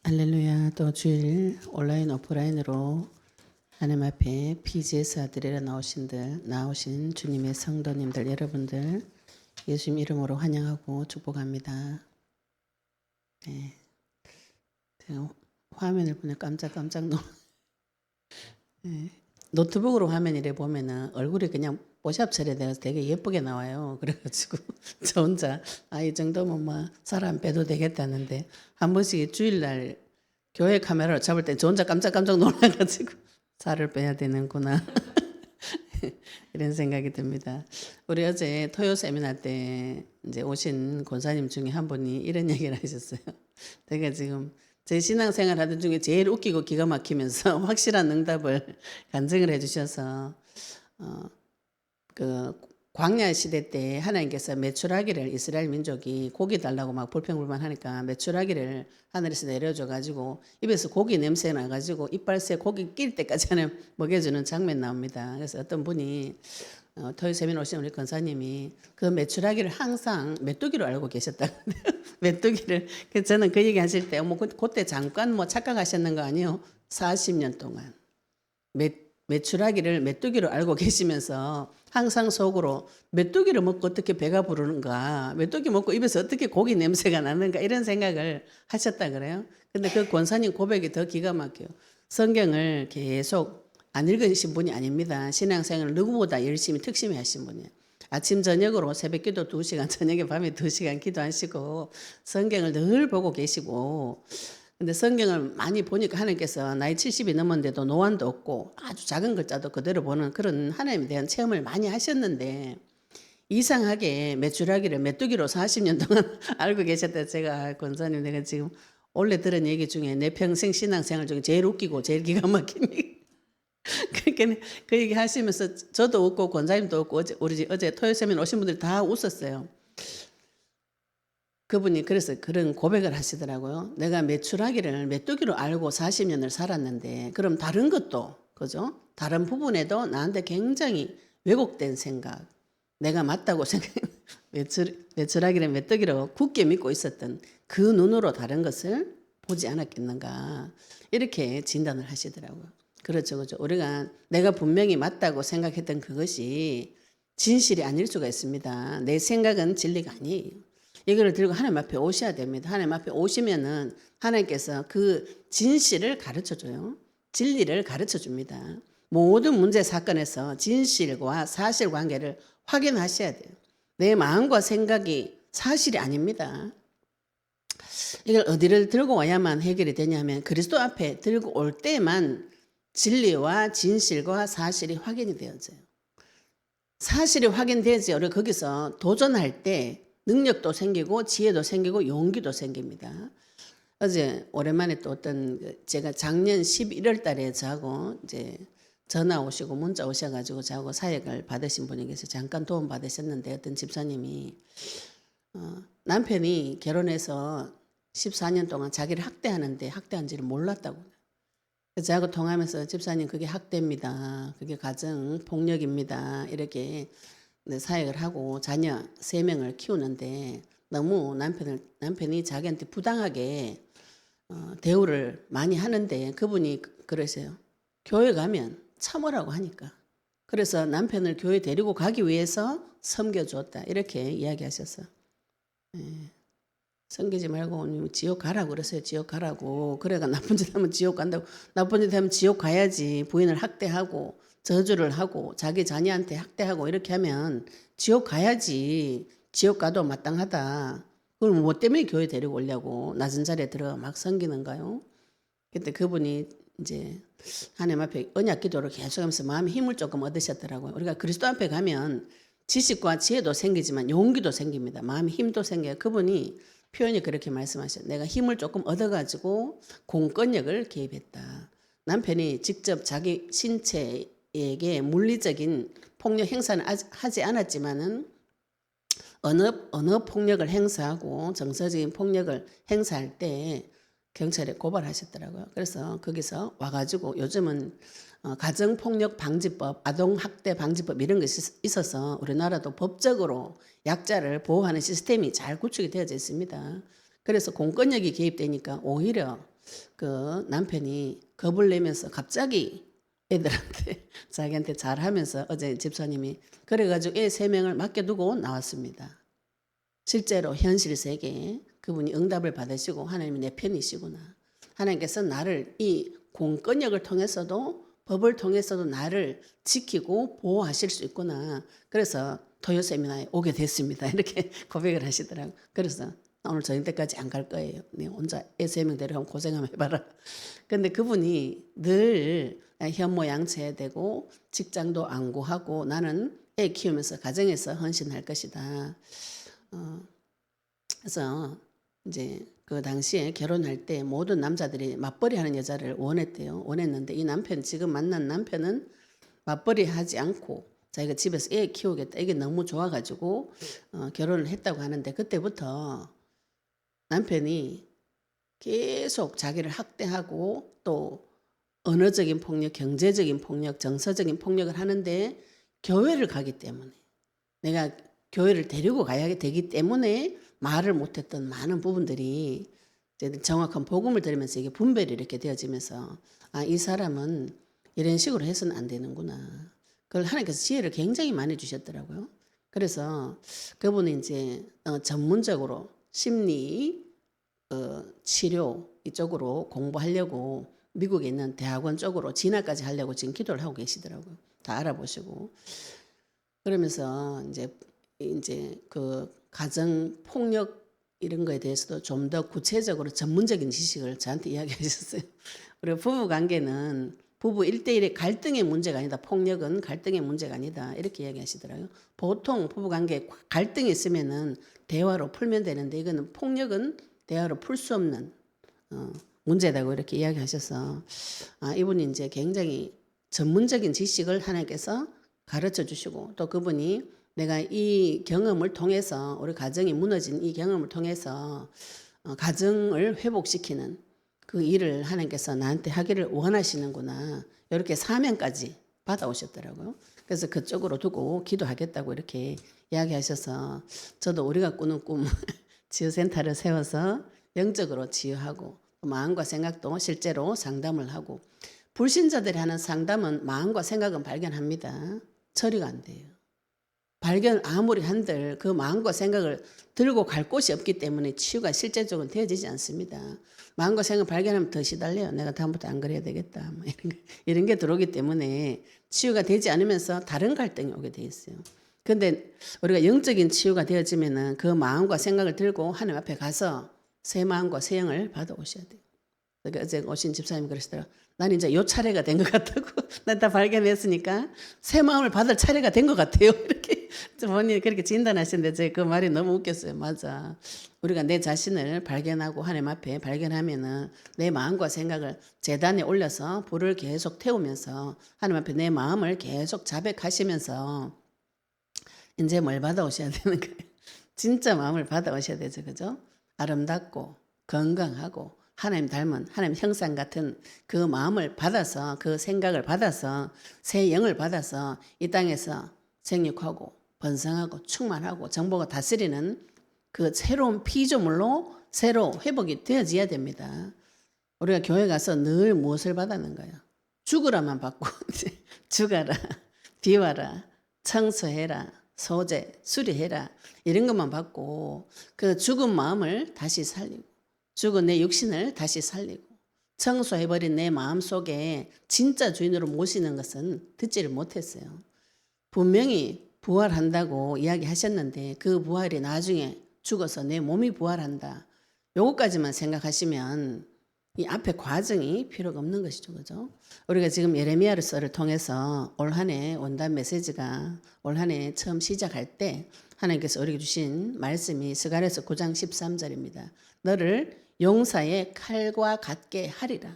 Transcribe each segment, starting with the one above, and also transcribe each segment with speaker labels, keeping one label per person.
Speaker 1: 할렐루야. 또 주일 온라인 오프라인으로 하나님 앞에 PGS 아들이라 나오신 주님의 성도님들 여러분들 예수님 이름으로 환영하고 축복합니다. 네. 제가 화면을 보니 깜짝 네. 노트북으로 화면이래 보면은 얼굴이 그냥 뽀샵 처리돼서 되게 예쁘게 나와요. 그래가지고 저 혼자 이 정도면 뭐 사람 빼도 되겠다는데 한 번씩 주일날 교회 카메라로 잡을 때 저 혼자 깜짝 놀라가지고 살을 빼야 되는구나 이런 생각이 듭니다. 우리 어제 토요 세미나 때 이제 오신 권사님 중에 한 분이 이런 얘기를 하셨어요. 제가 지금 제 신앙생활 하던 중에 제일 웃기고 기가 막히면서 확실한 응답을 간증을 해주셔서 그 광야 시대 때 하나님께서 메추라기를 이스라엘 민족이 고기 달라고 막 불평불만하니까 메추라기를 하늘에서 내려줘 가지고 입에서 고기 냄새 나 가지고 이빨새 고기 낄 때까지 하나님 먹여주는 장면 나옵니다. 그래서 어떤 분이 토요 세미나 오신 우리 권사님이 그 메추라기를 항상 메뚜기로 알고 계셨다고 메뚜기를 그래서 저는 그 얘기 하실 때 그때 잠깐 착각하셨는 거 아니에요? 40년 동안 메추라기를 메뚜기로 알고 계시면서 항상 속으로 메뚜기를 먹고 어떻게 배가 부르는가, 메뚜기 먹고 입에서 어떻게 고기 냄새가 나는가 이런 생각을 하셨다 그래요. 근데 그 권사님 고백이 더 기가 막혀요. 성경을 계속 안 읽으신 분이 아닙니다. 신앙생활을 누구보다 열심히 특심히 하신 분이에요. 아침 저녁으로 새벽기도 2시간, 저녁에 밤에 2시간 기도하시고 성경을 늘 보고 계시고 근데 성경을 많이 보니까 하나님께서 나이 70이 넘었는데도 노안도 없고 아주 작은 글자도 그대로 보는 그런 하나님에 대한 체험을 많이 하셨는데 이상하게 메추라기를 메뚜기로 40년 동안 알고 계셨다. 제가 권사님 내가 지금 원래 들은 얘기 중에 내 평생 신앙생활 중에 제일 웃기고 제일 기가 막힌 얘기. 그러니까 그 얘기 하시면서 저도 웃고 권사님도 웃고 어제 토요 세미나 오신 분들 다 웃었어요. 그분이 그래서 그런 고백을 하시더라고요. 내가 메추라기를 메뚜기로 알고 40년을 살았는데 그럼 다른 것도 그죠? 다른 부분에도 나한테 굉장히 왜곡된 생각 내가 맞다고 생각 메추라기를 메뚜기로 굳게 믿고 있었던 그 눈으로 다른 것을 보지 않았겠는가 이렇게 진단을 하시더라고요. 그렇죠. 우리가 내가 분명히 맞다고 생각했던 그것이 진실이 아닐 수가 있습니다. 내 생각은 진리가 아니에요. 이거를 들고 하나님 앞에 오셔야 됩니다. 하나님 앞에 오시면은 하나님께서 그 진실을 가르쳐 줘요. 진리를 가르쳐 줍니다. 모든 문제 사건에서 진실과 사실관계를 확인하셔야 돼요. 내 마음과 생각이 사실이 아닙니다. 이걸 어디를 들고 와야만 해결이 되냐면 그리스도 앞에 들고 올 때만 진리와 진실과 사실이 확인이 되어져요. 사실이 확인되지 우리가 거기서 도전할 때 능력도 생기고 지혜도 생기고 용기도 생깁니다. 어제 오랜만에 또 제가 작년 11월 달에 저하고 이제 전화 오시고 문자 오셔가지고 저하고 사역을 받으신 분이 계서 잠깐 도움 받으셨는데 어떤 집사님이 남편이 결혼해서 14년 동안 자기를 학대하는데 학대한지를 몰랐다고. 그래서 저하고 통화하면서 집사님 그게 학대입니다. 그게 가정 폭력입니다. 이렇게 사역을 하고 자녀 3명을 키우는데 너무 남편이 자기한테 부당하게 대우를 많이 하는데 그분이 그러세요. 교회 가면 참으라고 하니까. 그래서 남편을 교회 데리고 가기 위해서 섬겨줬다. 이렇게 이야기하셨어요. 섬기지 말고 지옥 가라고 그랬어요. 지옥 가라고. 그래가 나쁜 짓 하면 지옥 간다고. 나쁜 짓 하면 지옥 가야지. 부인을 학대하고 저주를 하고 자기 자녀한테 학대하고 이렇게 하면 지옥 가야지. 지옥 가도 마땅하다. 그걸 뭐 때문에 교회 데리고 오려고 낮은 자리에 들어가 막 섬기는가요? 그때 그분이 이제 하나님 앞에 언약 기도를 계속하면서 마음의 힘을 조금 얻으셨더라고요. 우리가 그리스도 앞에 가면 지식과 지혜도 생기지만 용기도 생깁니다. 마음의 힘도 생겨요. 그분이 표현이 그렇게 말씀하셨어요. 내가 힘을 조금 얻어가지고 공권력을 개입했다. 남편이 직접 자기 신체에게 물리적인 폭력 행사는 하지 않았지만은 언어 폭력을 행사하고 정서적인 폭력을 행사할 때 경찰에 고발하셨더라고요. 그래서 거기서 와가지고 요즘은 가정폭력 방지법, 아동학대 방지법 이런 것이 있어서 우리나라도 법적으로 약자를 보호하는 시스템이 잘 구축이 되어져 있습니다. 그래서 공권력이 개입되니까 오히려 그 남편이 겁을 내면서 갑자기 애들한테 자기한테 잘하면서 어제 집사님이 그래가지고 애 3명을 맡겨두고 나왔습니다. 실제로 현실 세계에 그분이 응답을 받으시고 하나님이 내 편이시구나. 하나님께서 나를 이 공권력을 통해서도 법을 통해서도 나를 지키고 보호하실 수 있구나. 그래서 토요 세미나에 오게 됐습니다. 이렇게 고백을 하시더라고요. 그래서 오늘 저녁 때까지 안 갈 거예요. 네, 혼자 애 3명 데려가면 고생 한번 해봐라. 근데 그분이 늘 현모양처해야 되고 직장도 안 구하고 나는 애 키우면서 가정에서 헌신할 것이다. 그래서 이제 그 당시에 결혼할 때 모든 남자들이 맞벌이 하는 여자를 원했대요. 원했는데 이 남편, 지금 만난 남편은 맞벌이 하지 않고 자기가 집에서 애 키우겠다. 이게 너무 좋아가지고 결혼을 했다고 하는데 그때부터 남편이 계속 자기를 학대하고 또 언어적인 폭력, 경제적인 폭력, 정서적인 폭력을 하는데 교회를 가기 때문에 내가 교회를 데리고 가야 되기 때문에 말을 못했던 많은 부분들이 이제 정확한 복음을 들으면서 이게 분별이 이렇게 되어지면서 아, 이 사람은 이런 식으로 해서는 안 되는구나. 그걸 하나님께서 지혜를 굉장히 많이 주셨더라고요. 그래서 그분은 이제 전문적으로 심리 치료 이쪽으로 공부하려고 미국에 있는 대학원 쪽으로 진학까지 하려고 지금 기도를 하고 계시더라고요. 다 알아보시고 그러면서 이제 그 가정 폭력 이런 거에 대해서도 좀 더 구체적으로 전문적인 지식을 저한테 이야기하셨어요. 우리 부부 관계는 부부 1대1의 갈등의 문제가 아니다. 폭력은 갈등의 문제가 아니다. 이렇게 이야기하시더라고요. 보통 부부 관계에 갈등이 있으면은 대화로 풀면 되는데 이거는 폭력은 대화로 풀 수 없는 문제다고 이렇게 이야기하셔서 아, 이분이 이제 굉장히 전문적인 지식을 하나님께서 가르쳐 주시고 또 그분이 내가 이 경험을 통해서 우리 가정이 무너진 이 경험을 통해서 가정을 회복시키는 그 일을 하나님께서 나한테 하기를 원하시는구나. 이렇게 사명까지 받아오셨더라고요. 그래서 그쪽으로 두고 기도하겠다고 이렇게 이야기하셔서 저도 우리가 꾸는 꿈 치유센터를 세워서 영적으로 치유하고 마음과 생각도 실제로 상담을 하고 불신자들이 하는 상담은 마음과 생각은 발견합니다. 처리가 안 돼요. 발견 아무리 한들 그 마음과 생각을 들고 갈 곳이 없기 때문에 치유가 실제적으로 되어지지 않습니다. 마음과 생각을 발견하면 더 시달려요. 내가 다음부터 안 그래야 되겠다. 뭐 이런 게 들어오기 때문에 치유가 되지 않으면서 다른 갈등이 오게 돼 있어요. 그런데 우리가 영적인 치유가 되어지면은 그 마음과 생각을 들고 하나님 앞에 가서 새 마음과 새 영을 받아오셔야 돼요. 그러니까 어제 오신 집사님이 그러시더라고요. 난 이제 요 차례가 된 것 같다고. 난 다 발견했으니까 새 마음을 받을 차례가 된 것 같아요. 이렇게 본인이 그렇게 진단하시는데 제가 그 말이 너무 웃겼어요. 맞아. 우리가 내 자신을 발견하고 하나님 앞에 발견하면은 내 마음과 생각을 제단에 올려서 불을 계속 태우면서 하나님 앞에 내 마음을 계속 자백하시면서 이제 뭘 받아오셔야 되는 거예요. 진짜 마음을 받아오셔야 되죠. 그죠? 아름답고 건강하고 하나님 닮은 하나님 형상 같은 그 마음을 받아서 그 생각을 받아서 새 영을 받아서 이 땅에서 생육하고 번성하고 충만하고 정복을 다스리는 그 새로운 피조물로 새로 회복이 되어져야 됩니다. 우리가 교회 가서 늘 무엇을 받았는 거예요? 죽으라만 받고 죽어라, 비워라, 청소해라, 소재, 수리해라 이런 것만 받고 그 죽은 마음을 다시 살리고 죽은 내 육신을 다시 살리고 청소해버린 내 마음속에 진짜 주인으로 모시는 것은 듣지를 못했어요. 분명히 부활한다고 이야기하셨는데 그 부활이 나중에 죽어서 내 몸이 부활한다. 요것까지만 생각하시면 이 앞에 과정이 필요가 없는 것이죠. 그죠? 우리가 지금 예레미야서를 통해서 올 한 해 원단 메시지가 올 한 해 처음 시작할 때 하나님께서 우리에게 주신 말씀이 스가랴서 9장 13절입니다. 너를 용사의 칼과 같게 하리라.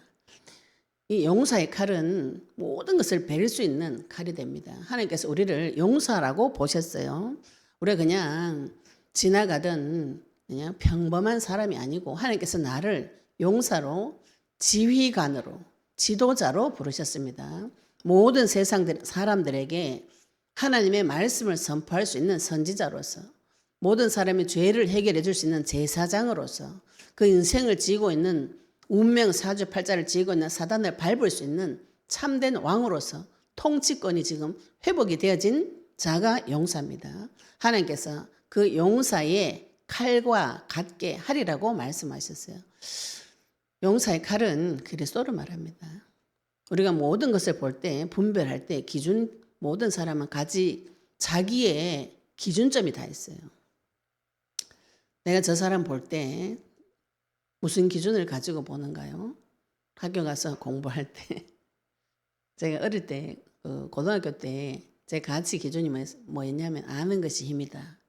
Speaker 1: 이 용사의 칼은 모든 것을 베릴 수 있는 칼이 됩니다. 하나님께서 우리를 용사라고 보셨어요. 우리가 그냥 지나가던 그냥 평범한 사람이 아니고 하나님께서 나를 용사로 지휘관으로 지도자로 부르셨습니다. 모든 세상 사람들에게 하나님의 말씀을 선포할 수 있는 선지자로서 모든 사람의 죄를 해결해 줄 수 있는 제사장으로서 그 인생을 지고 있는 운명 사주팔자를 지고 있는 사단을 밟을 수 있는 참된 왕으로서 통치권이 지금 회복이 되어진 자가 용사입니다. 하나님께서 그 용사의 칼과 같게 하리라고 말씀하셨어요. 용사의 칼은 그리스도를 말합니다. 우리가 모든 것을 볼 때, 분별할 때 기준, 모든 사람은 자기의 기준점이 다 있어요. 내가 저 사람 볼 때 무슨 기준을 가지고 보는가요? 학교 가서 공부할 때 제가 어릴 때 고등학교 때 제 가치 기준이 뭐였냐면 아는 것이 힘이다.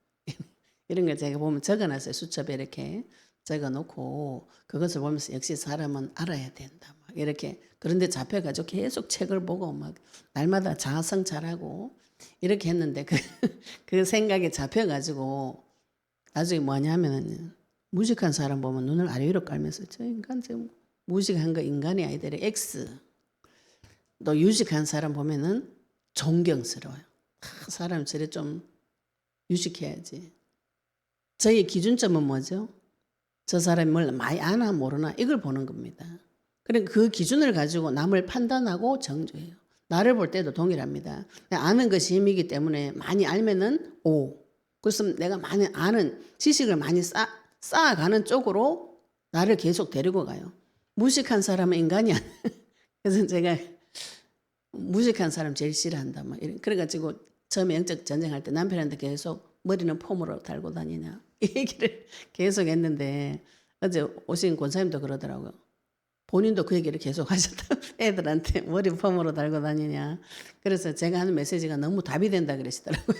Speaker 1: 이런 걸 제가 보면 적어놨어요. 수첩에 이렇게 적어놓고 그것을 보면서 역시 사람은 알아야 된다. 막 이렇게 그런데 잡혀가지고 계속 책을 보고 막 날마다 자성 잘하고 이렇게 했는데 그 생각에 잡혀가지고 나중에 뭐냐면은 무식한 사람 보면 눈을 아래 위로 깔면서 저 인간 지금 무식한 거 인간이 아니더래 X. 또 유식한 사람 보면은 존경스러워요. 사람 저래 좀 유식해야지. 저의 기준점은 뭐죠? 저 사람이 뭘 많이 아나 모르나 이걸 보는 겁니다. 그러니까 그 기준을 가지고 남을 판단하고 정죄해요. 나를 볼 때도 동일합니다. 아는 것이 힘이기 때문에 많이 알면은 O. 그래서 내가 많이 아는 지식을 많이 쌓아가는 쪽으로 나를 계속 데리고 가요. 무식한 사람은 인간이 아니야. 그래서 제가 무식한 사람 제일 싫어한다. 막 그래가지고 처음에 영적 전쟁할 때 남편한테 계속 머리는 폼으로 달고 다니냐 이 얘기를 계속 했는데 어제 오신 권사님도 그러더라고요. 본인도 그 얘기를 계속 하셨다. 애들한테 머리 폼으로 달고 다니냐. 그래서 제가 하는 메시지가 너무 답이 된다 그러시더라고요.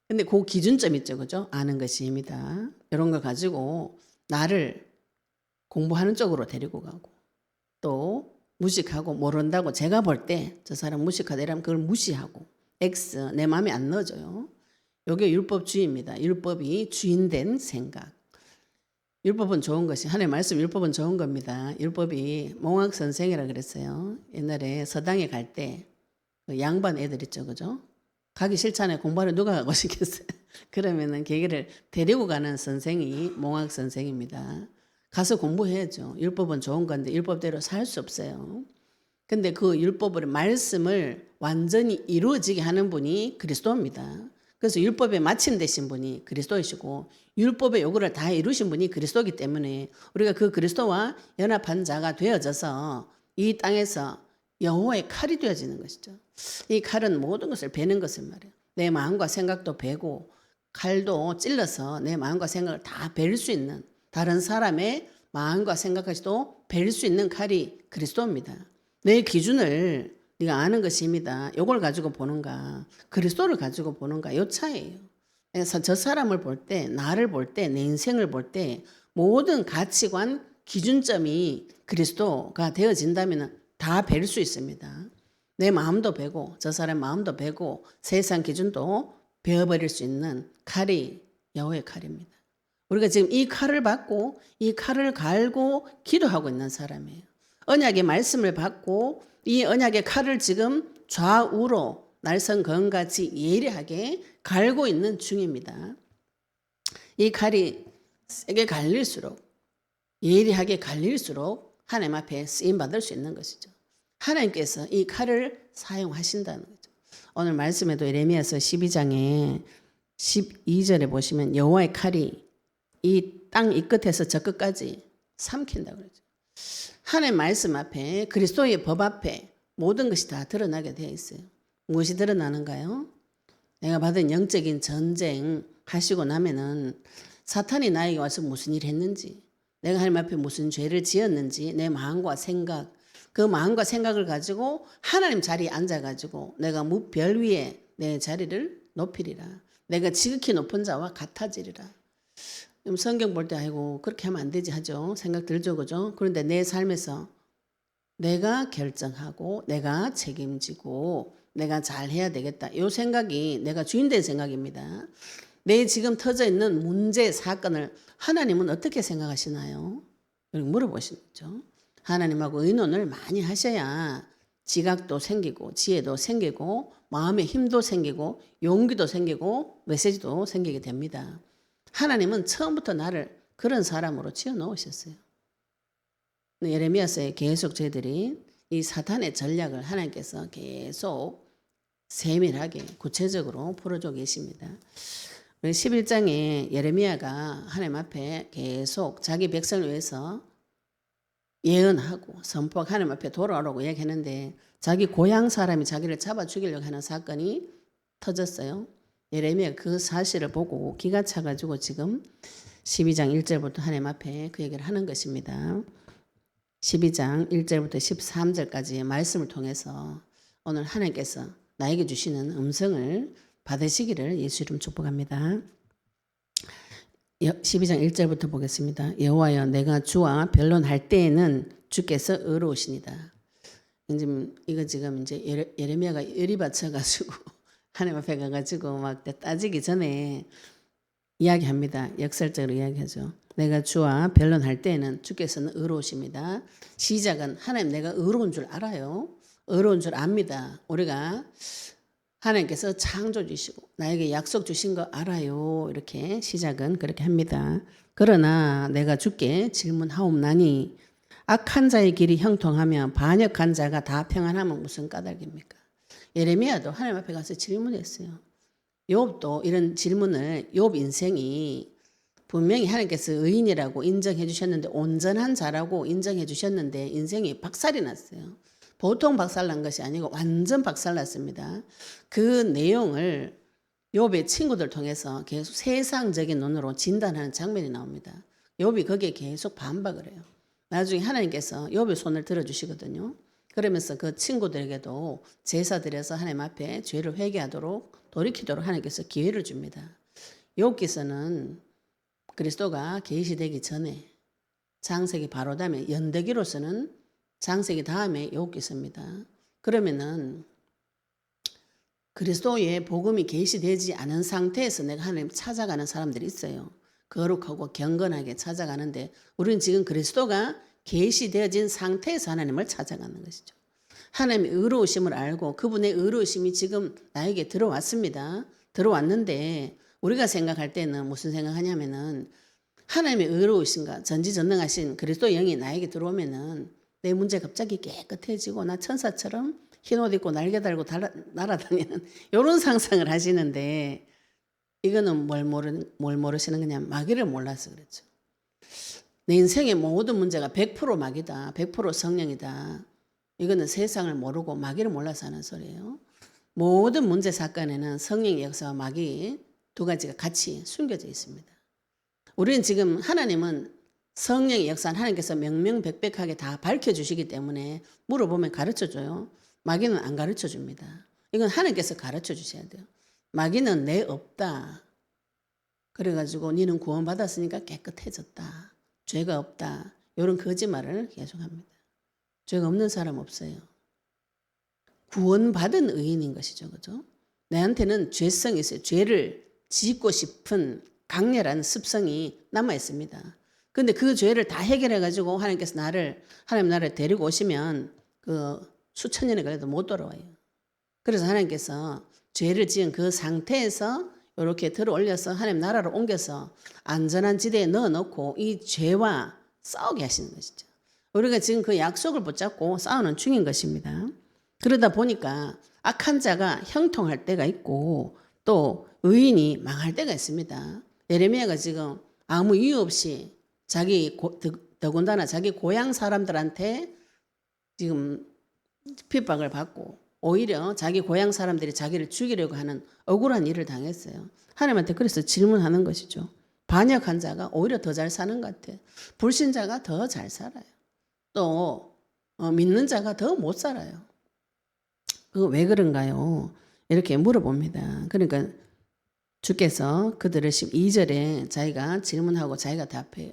Speaker 1: 근데 그 기준점 있죠, 그죠? 아는 것이 힘이다. 이런 걸 가지고 나를 공부하는 쪽으로 데리고 가고 또 무식하고 모른다고 제가 볼 때 저 사람 무식하다 이러면 그걸 무시하고 X 내 마음에 안 넣어줘요. 이게 율법주의입니다. 율법이 주인된 생각. 율법은 좋은 것이 하나님의 말씀 율법은 좋은 겁니다. 율법이 몽학 선생이라 그랬어요. 옛날에 서당에 갈 때 그 양반 애들 있죠, 그죠? 가기 싫잖아요. 공부하러 누가 가고 싶겠어요. 그러면은 걔를 데리고 가는 선생이 몽학 선생입니다. 가서 공부해야죠. 율법은 좋은 건데 율법대로 살 수 없어요. 근데 그 율법의 말씀을 완전히 이루어지게 하는 분이 그리스도입니다. 그래서 율법에 마침되신 분이 그리스도이시고 율법의 요구를 다 이루신 분이 그리스도이기 때문에 우리가 그 그리스도와 연합한 자가 되어져서 이 땅에서 여호와의 칼이 되어지는 것이죠. 이 칼은 모든 것을 베는 것을 말해요. 내 마음과 생각도 베고 칼도 찔러서 내 마음과 생각을 다 베릴 수 있는 다른 사람의 마음과 생각까지도 베릴 수 있는 칼이 그리스도입니다. 내 기준을 네가 아는 것입니다. 이걸 가지고 보는가 그리스도를 가지고 보는가 이 차이예요. 그래서 저 사람을 볼 때 나를 볼 때 내 인생을 볼 때 모든 가치관 기준점이 그리스도가 되어진다면 다 베릴 수 있습니다. 내 마음도 베고 저 사람 마음도 베고 세상 기준도 베어버릴 수 있는 칼이 여호와의 칼입니다. 우리가 지금 이 칼을 받고 이 칼을 갈고 기도하고 있는 사람이에요. 언약의 말씀을 받고 이 언약의 칼을 지금 좌우로 날성건같이 예리하게 갈고 있는 중입니다. 이 칼이 세게 갈릴수록 예리하게 갈릴수록 하나님 앞에 쓰임받을 수 있는 것이죠. 하나님께서 이 칼을 사용하신다는 거죠. 오늘 말씀에도 예레미야서 12장에 12절에 보시면 여호와의 칼이 이 땅 이 끝에서 저 끝까지 삼킨다고 그러죠. 하나님의 말씀 앞에 그리스도의 법 앞에 모든 것이 다 드러나게 되어 있어요. 무엇이 드러나는가요? 내가 받은 영적인 전쟁 하시고 나면은 사탄이 나에게 와서 무슨 일 했는지 내가 하나님 앞에 무슨 죄를 지었는지 내 마음과 생각 그 마음과 생각을 가지고 하나님 자리에 앉아가지고 내가 무별 위에 내 자리를 높이리라. 내가 지극히 높은 자와 같아지리라. 성경 볼 때 아이고 그렇게 하면 안 되지 하죠. 생각 들죠, 그죠? 그런데 내 삶에서 내가 결정하고 내가 책임지고 내가 잘해야 되겠다. 이 생각이 내가 주인된 생각입니다. 내 지금 터져 있는 문제 사건을 하나님은 어떻게 생각하시나요? 물어보시죠. 하나님하고 의논을 많이 하셔야 지각도 생기고 지혜도 생기고 마음의 힘도 생기고 용기도 생기고 메시지도 생기게 됩니다. 하나님은 처음부터 나를 그런 사람으로 지어 놓으셨어요. 예레미야서에 계속 저희들이 이 사탄의 전략을 하나님께서 계속 세밀하게 구체적으로 풀어줘 계십니다. 11장에 예레미야가 하나님 앞에 계속 자기 백성을 위해서 예언하고 선포하고 하나님 앞에 돌아오라고 얘기했는데 자기 고향 사람이 자기를 잡아 죽이려고 하는 사건이 터졌어요. 예레미야가 그 사실을 보고 기가 차가지고 지금 12장 1절부터 하나님 앞에 그 얘기를 하는 것입니다. 12장 1절부터 13절까지의 말씀을 통해서 오늘 하나님께서 나에게 주시는 음성을 받으시기를 예수 이름 축복합니다. 12장 1절부터 보겠습니다. 여호와여 내가 주와 변론할 때에는 주께서 의로우시니다. 이거 지금 이제 예레미야가 열이 받쳐가지고 하나님 앞에 가가지고 막 따지기 전에 이야기합니다. 역설적으로 이야기하죠. 내가 주와 변론할 때에는 주께서는 의로우십니다. 시작은 하나님 내가 의로운 줄 알아요. 의로운 줄 압니다. 우리가 하나님께서 창조 주시고 나에게 약속 주신 거 알아요. 이렇게 시작은 그렇게 합니다. 그러나 내가 주께 질문하옵나니 악한 자의 길이 형통하며 반역한 자가 다 평안하면 무슨 까닭입니까? 예레미야도 하나님 앞에 가서 질문했어요. 욥도 이런 질문을 욥 인생이 분명히 하나님께서 의인이라고 인정해 주셨는데 온전한 자라고 인정해 주셨는데 인생이 박살이 났어요. 보통 박살난 것이 아니고 완전 박살났습니다. 그 내용을 욥의 친구들 통해서 계속 세상적인 눈으로 진단하는 장면이 나옵니다. 욥이 거기에 계속 반박을 해요. 나중에 하나님께서 욥의 손을 들어주시거든요. 그러면서 그 친구들에게도 제사 드려서 하나님 앞에 죄를 회개하도록 돌이키도록 하나님께서 기회를 줍니다. 욥기서는 그리스도가 계시되기 전에 창세기 바로 다음에 연대기로서는 창세기 다음에 욥기서입니다. 그러면은 그리스도의 복음이 계시되지 않은 상태에서 내가 하나님 찾아가는 사람들이 있어요. 거룩하고 경건하게 찾아가는데 우리는 지금 그리스도가 계시되어진 상태에서 하나님을 찾아가는 것이죠. 하나님의 의로우심을 알고 그분의 의로우심이 지금 나에게 들어왔습니다. 들어왔는데 우리가 생각할 때는 무슨 생각하냐면은 하나님의 의로우신가 전지전능하신 그리스도 영이 나에게 들어오면은 내 문제 갑자기 깨끗해지고 나 천사처럼 흰옷 입고 날개 달고 날아다니는 이런 상상을 하시는데 이거는 뭘 모르시는 거냐 마귀를 몰라서 그렇죠. 내 인생의 모든 문제가 100% 마귀다. 100% 성령이다. 이거는 세상을 모르고 마귀를 몰라서 하는 소리예요. 모든 문제 사건에는 성령의 역사와 마귀 두 가지가 같이 숨겨져 있습니다. 우리는 지금 하나님은 성령의 역사는 하나님께서 명명백백하게 다 밝혀주시기 때문에 물어보면 가르쳐줘요. 마귀는 안 가르쳐줍니다. 이건 하나님께서 가르쳐주셔야 돼요. 마귀는 내 없다. 그래가지고 니는 구원받았으니까 깨끗해졌다. 죄가 없다. 이런 거짓말을 계속합니다. 죄가 없는 사람 없어요. 구원받은 의인인 것이죠. 그죠? 내한테는 죄성이 있어요. 죄를 짓고 싶은 강렬한 습성이 남아 있습니다. 근데 그 죄를 다 해결해 가지고 하나님께서 하나님 나라에 데리고 오시면 그 수천 년에 걸려도 못 돌아와요. 그래서 하나님께서 죄를 지은 그 상태에서 이렇게 들어 올려서 하나님 나라로 옮겨서 안전한 지대에 넣어 놓고 이 죄와 싸우게 하시는 것이죠. 우리가 지금 그 약속을 붙잡고 싸우는 중인 것입니다. 그러다 보니까 악한 자가 형통할 때가 있고 또 의인이 망할 때가 있습니다. 예레미야가 지금 아무 이유 없이 더군다나 자기 고향 사람들한테 지금 핍박을 받고 오히려 자기 고향 사람들이 자기를 죽이려고 하는 억울한 일을 당했어요. 하나님한테 그래서 질문하는 것이죠. 반역한 자가 오히려 더 잘 사는 것 같아요. 불신자가 더 잘 살아요. 또 믿는 자가 더 못 살아요. 그거 왜 그런가요? 이렇게 물어봅니다. 그러니까 주께서 그들을 2절에 자기가 질문하고 자기가 답해요.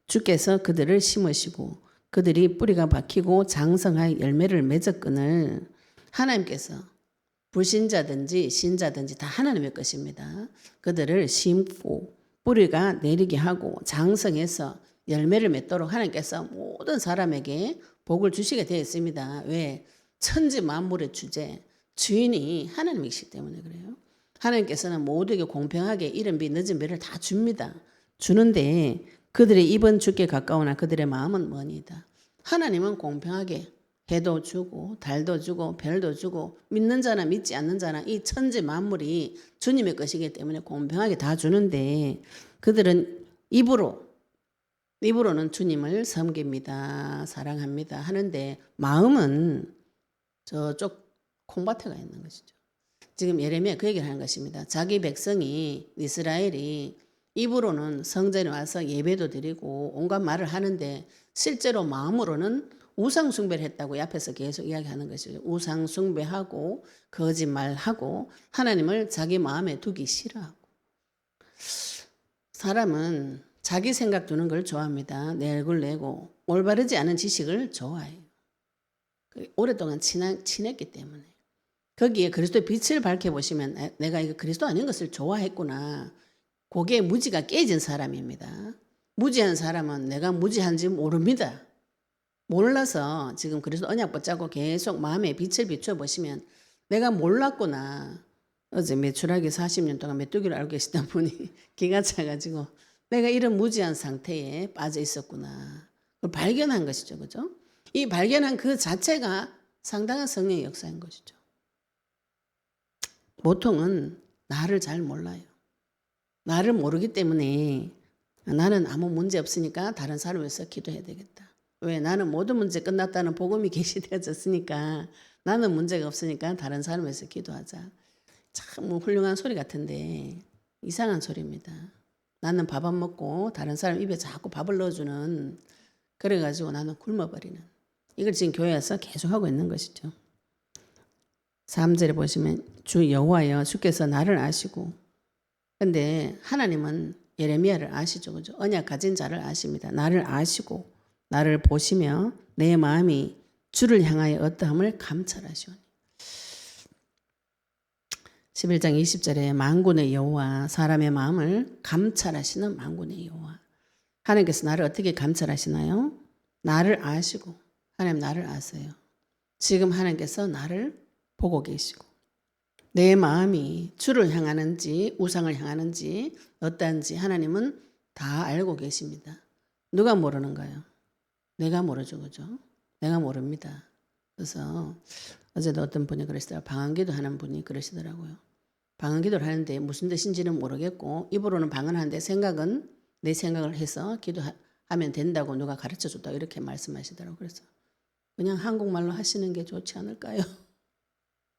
Speaker 1: 주께서 그들을 심으시고 그들이 뿌리가 박히고 장성하여 열매를 맺었거늘 하나님께서 불신자든지 신자든지 다 하나님의 것입니다. 그들을 심고 뿌리가 내리게 하고 장성해서 열매를 맺도록 하나님께서 모든 사람에게 복을 주시게 되어 있습니다. 왜? 천지 만물의 주제, 주인이 하나님이시기 때문에 그래요. 하나님께서는 모두에게 공평하게 이른 비 늦은 비를 다 줍니다. 주는데 그들의 입은 주께 가까우나 그들의 마음은 머니다. 하나님은 공평하게 해도 주고 달도 주고 별도 주고 믿는 자나 믿지 않는 자나 이 천지 만물이 주님의 것이기 때문에 공평하게 다 주는데 그들은 입으로는 주님을 섬깁니다. 사랑합니다. 하는데 마음은 저쪽 콩밭에 가 있는 것이죠. 지금 예레미야 그 얘기를 하는 것입니다. 자기 백성이 이스라엘이 입으로는 성전에 와서 예배도 드리고 온갖 말을 하는데 실제로 마음으로는 우상 숭배를 했다고 앞에서 계속 이야기하는 것이죠. 우상 숭배하고 거짓말하고 하나님을 자기 마음에 두기 싫어하고. 사람은 자기 생각 두는 걸 좋아합니다. 내 얼굴 내고 올바르지 않은 지식을 좋아해요. 오랫동안 친했기 때문에. 거기에 그리스도의 빛을 밝혀보시면 내가 이거 그리스도 아닌 것을 좋아했구나. 그게 무지가 깨진 사람입니다. 무지한 사람은 내가 무지한지 모릅니다. 몰라서 지금 그리스도 언약 붙잡고 계속 마음에 빛을 비춰보시면 내가 몰랐구나. 어제 메추라기 40년 동안 메뚜기를 알고 계시던 분이 기가 차가지고 내가 이런 무지한 상태에 빠져 있었구나. 그걸 발견한 것이죠. 그죠? 이 발견한 그 자체가 상당한 성령의 역사인 것이죠. 보통은 나를 잘 몰라요. 나를 모르기 때문에 나는 아무 문제 없으니까 다른 사람을 위해서 기도해야 되겠다. 왜? 나는 모든 문제 끝났다는 복음이 계시되어졌으니까 나는 문제가 없으니까 다른 사람을 위해서 기도하자. 참 훌륭한 소리 같은데 이상한 소리입니다. 나는 밥 안 먹고 다른 사람 입에 자꾸 밥을 넣어주는 그래가지고 나는 굶어버리는 이걸 지금 교회에서 계속하고 있는 것이죠. 3절에 보시면 주 여호와여 주께서 나를 아시고 근데 하나님은 예레미야를 아시죠. 그죠? 언약 가진 자를 아십니다. 나를 아시고 나를 보시며 내 마음이 주를 향하여 어떠함을 감찰하시오니 11장 20절에 만군의 여호와 사람의 마음을 감찰하시는 만군의 여호와 하나님께서 나를 어떻게 감찰하시나요? 나를 아시고 하나님 나를 아세요. 지금 하나님께서 나를 보고 계시고 내 마음이 주를 향하는지 우상을 향하는지 어떠한지 하나님은 다 알고 계십니다. 누가 모르는가요? 내가 모르죠. 그죠? 내가 모릅니다. 그래서 어제도 어떤 분이 그러시더라고요. 방언기도 하는 분이 그러시더라고요. 방언기도를 하는데 무슨 뜻인지는 모르겠고 입으로는 방언하는데 생각은 내 생각을 해서 기도하면 된다고 누가 가르쳐줬다고 이렇게 말씀하시더라고요. 그래서 그냥 한국말로 하시는 게 좋지 않을까요?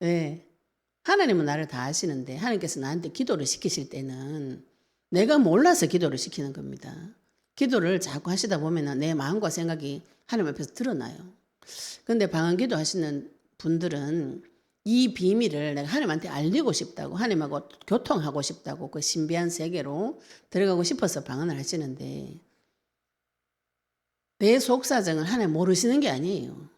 Speaker 1: 네. 하나님은 나를 다 아시는데 하나님께서 나한테 기도를 시키실 때는 내가 몰라서 기도를 시키는 겁니다. 기도를 자꾸 하시다 보면 내 마음과 생각이 하나님 앞에서 드러나요. 그런데 방언기도 하시는 분들은 이 비밀을 내가 하나님한테 알리고 싶다고 하나님하고 교통하고 싶다고 그 신비한 세계로 들어가고 싶어서 방언을 하시는데 내 속사정을 하나님 모르시는 게 아니에요.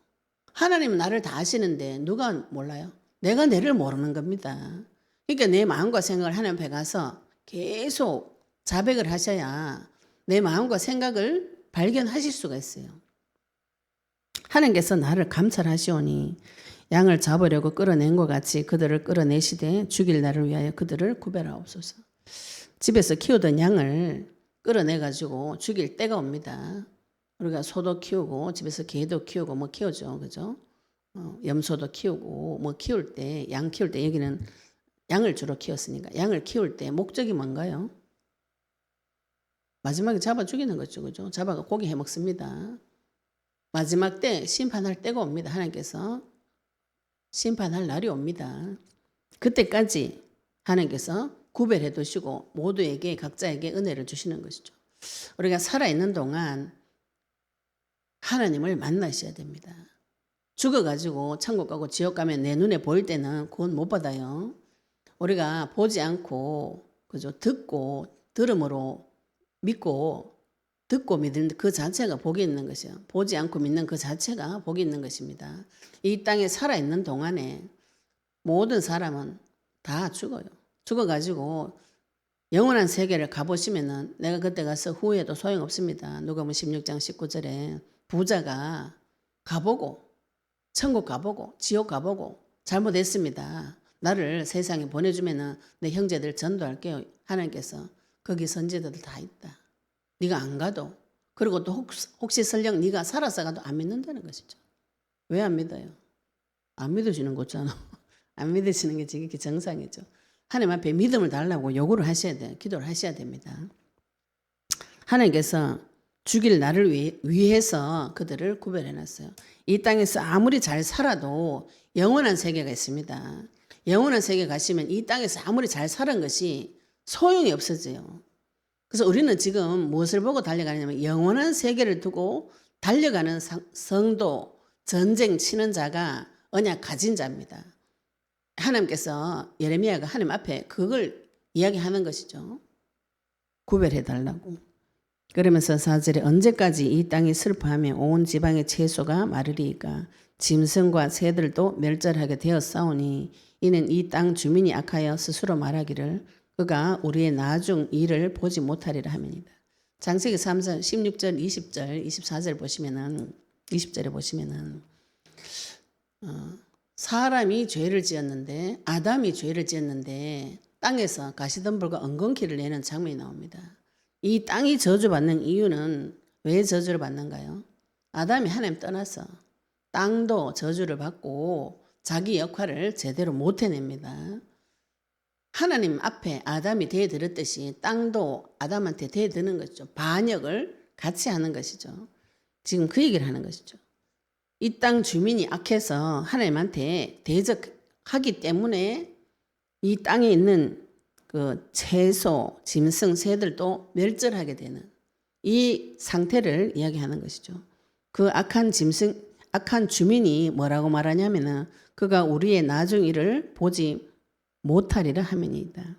Speaker 1: 하나님은 나를 다 아시는데 누가 몰라요? 내가 내를 모르는 겁니다. 그러니까 내 마음과 생각을 하나님 앞에 가서 계속 자백을 하셔야 내 마음과 생각을 발견하실 수가 있어요. 하나님께서 나를 감찰하시오니 양을 잡으려고 끌어낸 것 같이 그들을 끌어내시되 죽일 날을 위하여 그들을 구별하옵소서. 집에서 키우던 양을 끌어내가지고 죽일 때가 옵니다. 우리가 소도 키우고 집에서 개도 키우고 뭐 키우죠. 그죠? 염소도 키우고 뭐 키울 때 양 키울 때 여기는 양을 주로 키웠으니까 양을 키울 때 목적이 뭔가요? 마지막에 잡아 죽이는 거죠. 그죠? 잡아가 고기 해 먹습니다. 마지막 때 심판할 때가 옵니다. 하나님께서 심판할 날이 옵니다. 그때까지 하나님께서 구별해 두시고 모두에게 각자에게 은혜를 주시는 것이죠. 우리가 살아있는 동안 하나님을 만나셔야 됩니다. 죽어가지고 천국 가고 지옥 가면 내 눈에 보일 때는 구원 못 받아요. 우리가 보지 않고 그죠? 듣고 들음으로 믿고 듣고 믿는 그 자체가 복이 있는 것이에요. 보지 않고 믿는 그 자체가 복이 있는 것입니다. 이 땅에 살아있는 동안에 모든 사람은 다 죽어요. 죽어가지고 영원한 세계를 가보시면은 내가 그때 가서 후회해도 소용없습니다. 누가복음 16장 19절에 부자가 가보고 천국 가보고 지옥 가보고 잘못했습니다. 나를 세상에 보내주면은 내 형제들 전도할게요. 하나님께서 거기 선지자들 다 있다. 네가 안 가도 그리고 또 혹시 설령 네가 살았어가도 안 믿는다는 것이죠. 왜 안 믿어요? 안 믿어지는 거잖아. 안 믿어지는 게 지금 정상이죠. 하나님 앞에 믿음을 달라고 요구를 하셔야 돼요. 기도를 하셔야 됩니다. 하나님께서 죽일 나를 위해서 그들을 구별해 놨어요. 이 땅에서 아무리 잘 살아도 영원한 세계가 있습니다. 영원한 세계 가시면 이 땅에서 아무리 잘 살은 것이 소용이 없어져요. 그래서 우리는 지금 무엇을 보고 달려가냐면 영원한 세계를 두고 달려가는 성도, 전쟁 치는 자가 언약 가진 자입니다. 하나님께서 예레미야가 하나님 앞에 그걸 이야기하는 것이죠. 구별해 달라고. 그러면서 4절에 언제까지 이 땅이 슬퍼하며 온 지방의 채소가 마르리이까 짐승과 새들도 멸절하게 되었사오니 이는 이 땅 주민이 악하여 스스로 말하기를 그가 우리의 나중 일을 보지 못하리라 함이니라. 창세기 3장 16절, 20절, 24절 보시면은 20절에 보시면은 사람이 죄를 지었는데 아담이 죄를 지었는데 땅에서 가시덤불과 엉겅퀴를 내는 장면이 나옵니다. 이 땅이 저주받는 이유는 왜 저주를 받는가요? 아담이 하나님 떠나서 땅도 저주를 받고 자기 역할을 제대로 못 해냅니다. 하나님 앞에 아담이 대들었듯이 땅도 아담한테 대드는 것이죠. 반역을 같이 하는 것이죠. 지금 그 얘기를 하는 것이죠. 이 땅 주민이 악해서 하나님한테 대적하기 때문에 이 땅에 있는 그 채소, 짐승, 새들도 멸절하게 되는 이 상태를 이야기하는 것이죠. 그 악한 주민이 뭐라고 말하냐면은 그가 우리의 나중 일을 보지 못하리라 함이니이다.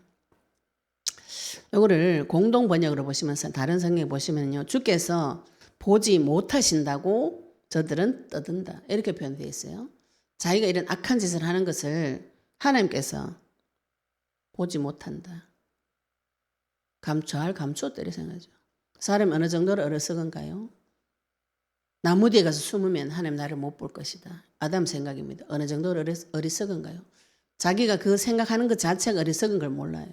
Speaker 1: 이거를 공동 번역으로 보시면서 다른 성경에 보시면요, 주께서 보지 못하신다고 저들은 떠든다 이렇게 표현되어 있어요. 자기가 이런 악한 짓을 하는 것을 하나님께서 보지 못한다. 감추었다 이렇게 생각하죠. 사람이 어느 정도로 어리석은가요? 나무 뒤에 가서 숨으면 하나님 나를 못 볼 것이다. 아담 생각입니다. 어느 정도로 어리석은가요? 자기가 그 생각하는 것 자체가 어리석은 걸 몰라요.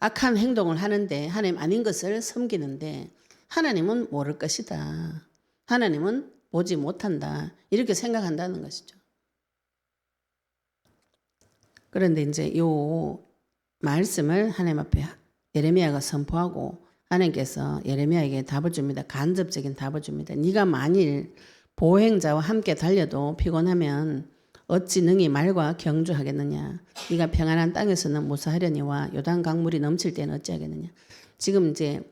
Speaker 1: 악한 행동을 하는데 하나님 아닌 것을 섬기는데 하나님은 모를 것이다. 하나님은 보지 못한다. 이렇게 생각한다는 것이죠. 그런데 이제 요 말씀을 하나님 앞에 예레미야가 선포하고 하나님께서 예레미야에게 답을 줍니다. 간접적인 답을 줍니다. 네가 만일 보행자와 함께 달려도 피곤하면 어찌 능히 말과 경주하겠느냐. 네가 평안한 땅에서는 무사하려니와 요단 강물이 넘칠 때는 어찌하겠느냐. 지금 이제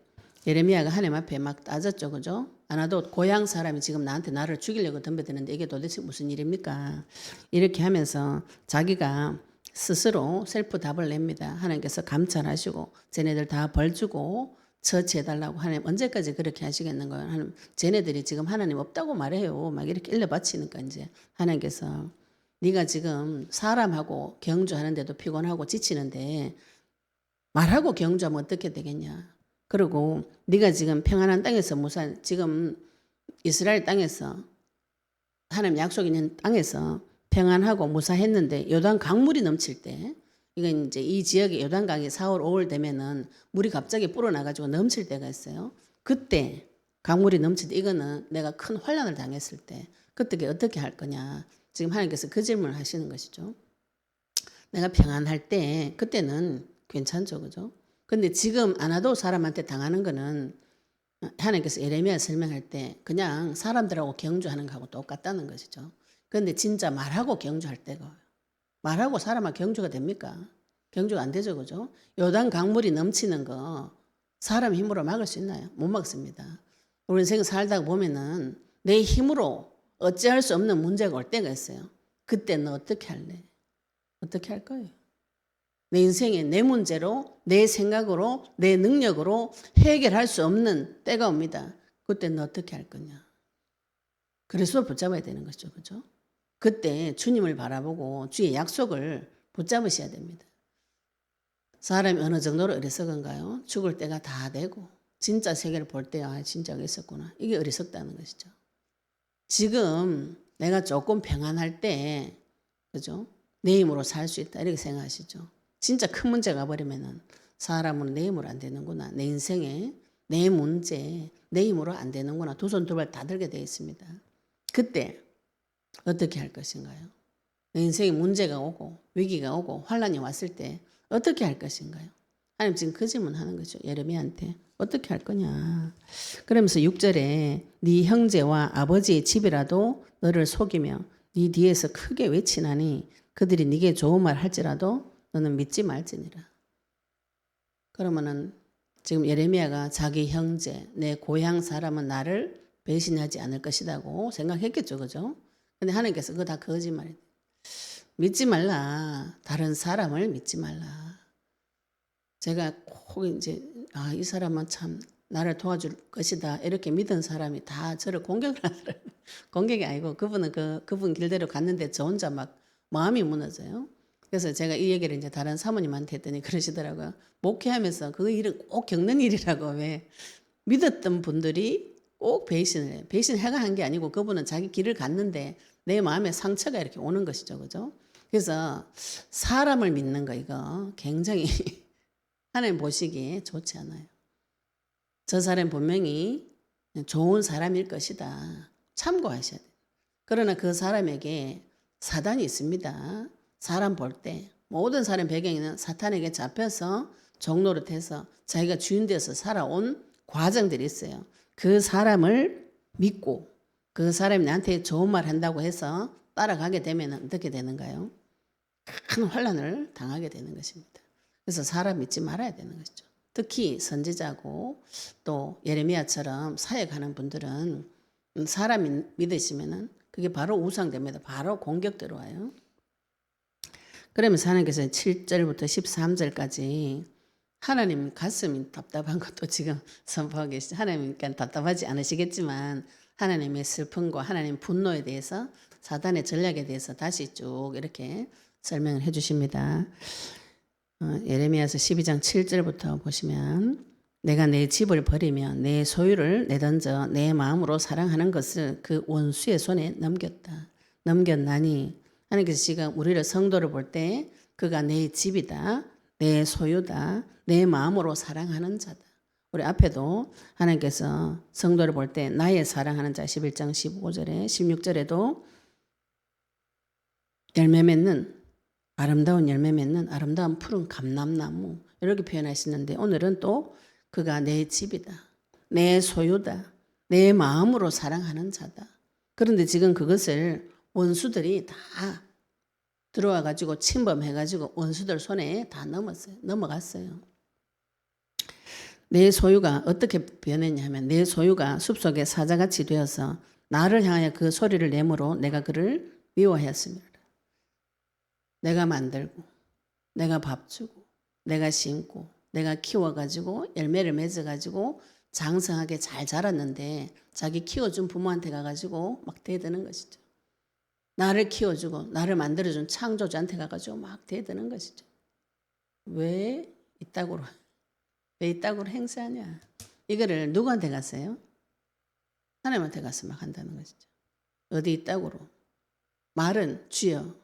Speaker 1: 예레미야가 하나님 앞에 막 따졌죠. 그죠? 아나도 고향 사람이 지금 나를 죽이려고 덤벼드는데 이게 도대체 무슨 일입니까? 이렇게 하면서 자기가 스스로 셀프 답을 냅니다. 하나님께서 감찰하시고 쟤네들 다 벌 주고 처치해달라고. 하나님 언제까지 그렇게 하시겠는 거예요? 하나님, 쟤네들이 지금 하나님 없다고 말해요. 막 이렇게 일러바치니까 이제 하나님께서 네가 지금 사람하고 경주하는데도 피곤하고 지치는데 말하고 경주하면 어떻게 되겠냐. 그리고 네가 지금 평안한 땅에서 지금 이스라엘 땅에서 하나님 약속 있는 땅에서 평안하고 무사했는데 요단 강물이 넘칠 때 이건 이제 이 지역의 요단강이 4월 5월 되면은 물이 갑자기 불어나가지고 넘칠 때가 있어요. 그때 강물이 넘칠 때 이거는 내가 큰 환란을 당했을 때 그때 어떻게 할 거냐. 지금 하나님께서 그 질문을 하시는 것이죠. 내가 평안할 때 그때는 괜찮죠. 그죠? 근데 지금 아나도 사람한테 당하는 거는 하나님께서 예레미야 설명할 때 그냥 사람들하고 경주하는 거하고 똑같다는 것이죠. 그런데 진짜 말하고 경주할 때가 말하고 사람하고 경주가 됩니까? 경주가 안 되죠. 그죠? 요단 강물이 넘치는 거 사람 힘으로 막을 수 있나요? 못 막습니다. 우리 인생 살다가 보면은 내 힘으로 어찌할 수 없는 문제가 올 때가 있어요. 그때 너 어떻게 할래? 어떻게 할 거예요? 내 인생에 내 문제로 내 생각으로 내 능력으로 해결할 수 없는 때가 옵니다. 그때 너 어떻게 할 거냐? 그래서 붙잡아야 되는 거죠. 그죠? 그때 주님을 바라보고 주의 약속을 붙잡으셔야 됩니다. 사람이 어느 정도로 어리석은가요? 죽을 때가 다 되고 진짜 세계를 볼 때 진짜 있었구나. 이게 어리석다는 것이죠. 지금 내가 조금 평안할 때 그죠? 내 힘으로 살 수 있다 이렇게 생각하시죠. 진짜 큰 문제가 버리면은 사람은 내 힘으로 안 되는구나. 내 인생에 내 문제, 내 힘으로 안 되는구나. 두 손 두 발 다 들게 되어 있습니다. 그때 어떻게 할 것인가요? 내 인생에 문제가 오고 위기가 오고 환란이 왔을 때 어떻게 할 것인가요? 하나님 지금 그 질문하는 거죠. 예레미야한테 어떻게 할 거냐. 그러면서 6절에 네 형제와 아버지의 집이라도 너를 속이며 네 뒤에서 크게 외치나니 그들이 네게 좋은 말 할지라도 너는 믿지 말지니라. 그러면은 지금 예레미야가 자기 형제, 내 고향 사람은 나를 배신하지 않을 것이라고 생각했겠죠. 그죠? 근데 하나님께서 그거 다 거짓말이에요. 믿지 말라. 다른 사람을 믿지 말라. 제가 꼭 이제 이 사람은 참 나를 도와줄 것이다 이렇게 믿은 사람이 다 저를 공격을 하더라고요. 공격이 아니고 그분은 그분 길대로 갔는데 저 혼자 막 마음이 무너져요. 그래서 제가 이 얘기를 이제 다른 사모님한테 했더니 그러시더라고요. 목회하면서 그 일은 꼭 겪는 일이라고. 왜 믿었던 분들이 꼭 배신을 해요. 배신해가 한 게 아니고 그분은 자기 길을 갔는데 내 마음에 상처가 이렇게 오는 것이죠. 그죠? 그래서 사람을 믿는 거 이거 굉장히 하나님 보시기에 좋지 않아요. 저 사람 분명히 좋은 사람일 것이다. 참고하셔야 돼요. 그러나 그 사람에게 사단이 있습니다. 사람 볼 때 모든 사람 배경에는 사탄에게 잡혀서 종노릇해서 자기가 주인 되어서 살아온 과정들이 있어요. 그 사람을 믿고 그 사람이 나한테 좋은 말 한다고 해서 따라가게 되면 어떻게 되는가요? 큰 환란을 당하게 되는 것입니다. 그래서 사람 믿지 말아야 되는 것이죠. 특히 선지자고 또 예레미야처럼 사역하는 분들은 사람 믿으시면은 그게 바로 우상됩니다. 바로 공격 들어와요. 그러면서 하나님께서 7절부터 13절까지 하나님 가슴이 답답한 것도 지금 선포하고 계시죠. 하나님께 답답하지 않으시겠지만 하나님의 슬픔과 하나님 분노에 대해서 사단의 전략에 대해서 다시 쭉 이렇게 설명을 해 주십니다. 예레미야서 12장 7절부터 보시면 내가 내 집을 버리며 내 소유를 내던져 내 마음으로 사랑하는 것을 그 원수의 손에 넘겼나니 하나님께서 지금 우리를 성도를 볼 때 그가 내 집이다, 내 소유다, 내 마음으로 사랑하는 자다. 우리 앞에도 하나님께서 성도를 볼 때 나의 사랑하는 자 11장 15절에 16절에도 열매 맺는 아름다운 열매 맺는 아름다운 푸른 감람나무 이렇게 표현하시는데 오늘은 또 그가 내 집이다, 내 소유다, 내 마음으로 사랑하는 자다. 그런데 지금 그것을 원수들이 다 들어와 가지고 침범해 가지고 원수들 손에 다 넘어갔어요. 내 소유가 어떻게 변했냐면 내 소유가 숲속의 사자같이 되어서 나를 향하여 그 소리를 내므로 내가 그를 미워하였습니다. 내가 만들고 내가 밥 주고 내가 심고 내가 키워가지고 열매를 맺어가지고 장성하게 잘 자랐는데 자기 키워준 부모한테 가가지고 막 대드는 것이죠. 나를 키워주고 나를 만들어준 창조주한테 가가지고 막 대드는 것이죠. 왜 이따구로 행세하냐. 이거를 누구한테 갔어요? 하나님한테 가서 막 한다는 것이죠. 어디 이따구로. 말은 주여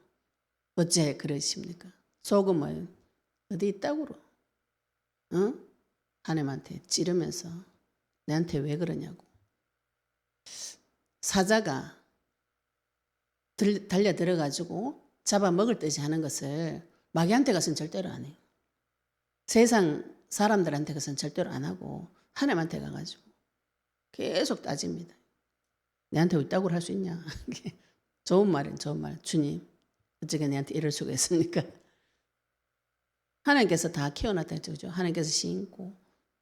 Speaker 1: 어째 그러십니까? 소금을 어디 있다고로? 하나님한테 찌르면서 내한테 왜 그러냐고. 사자가 달려 들어가지고 잡아먹을 듯이 하는 것을 마귀한테 가서는 절대로 안 해요. 세상 사람들한테 가서는 절대로 안 하고 하나님한테 가가지고 계속 따집니다. 내한테 왜 있다고 할 수 있냐. 좋은 말은 좋은 말. 주님 어떻게 내한테 이럴 수가 있습니까? 하나님께서 다 키워놨다 했죠. 하나님께서 심고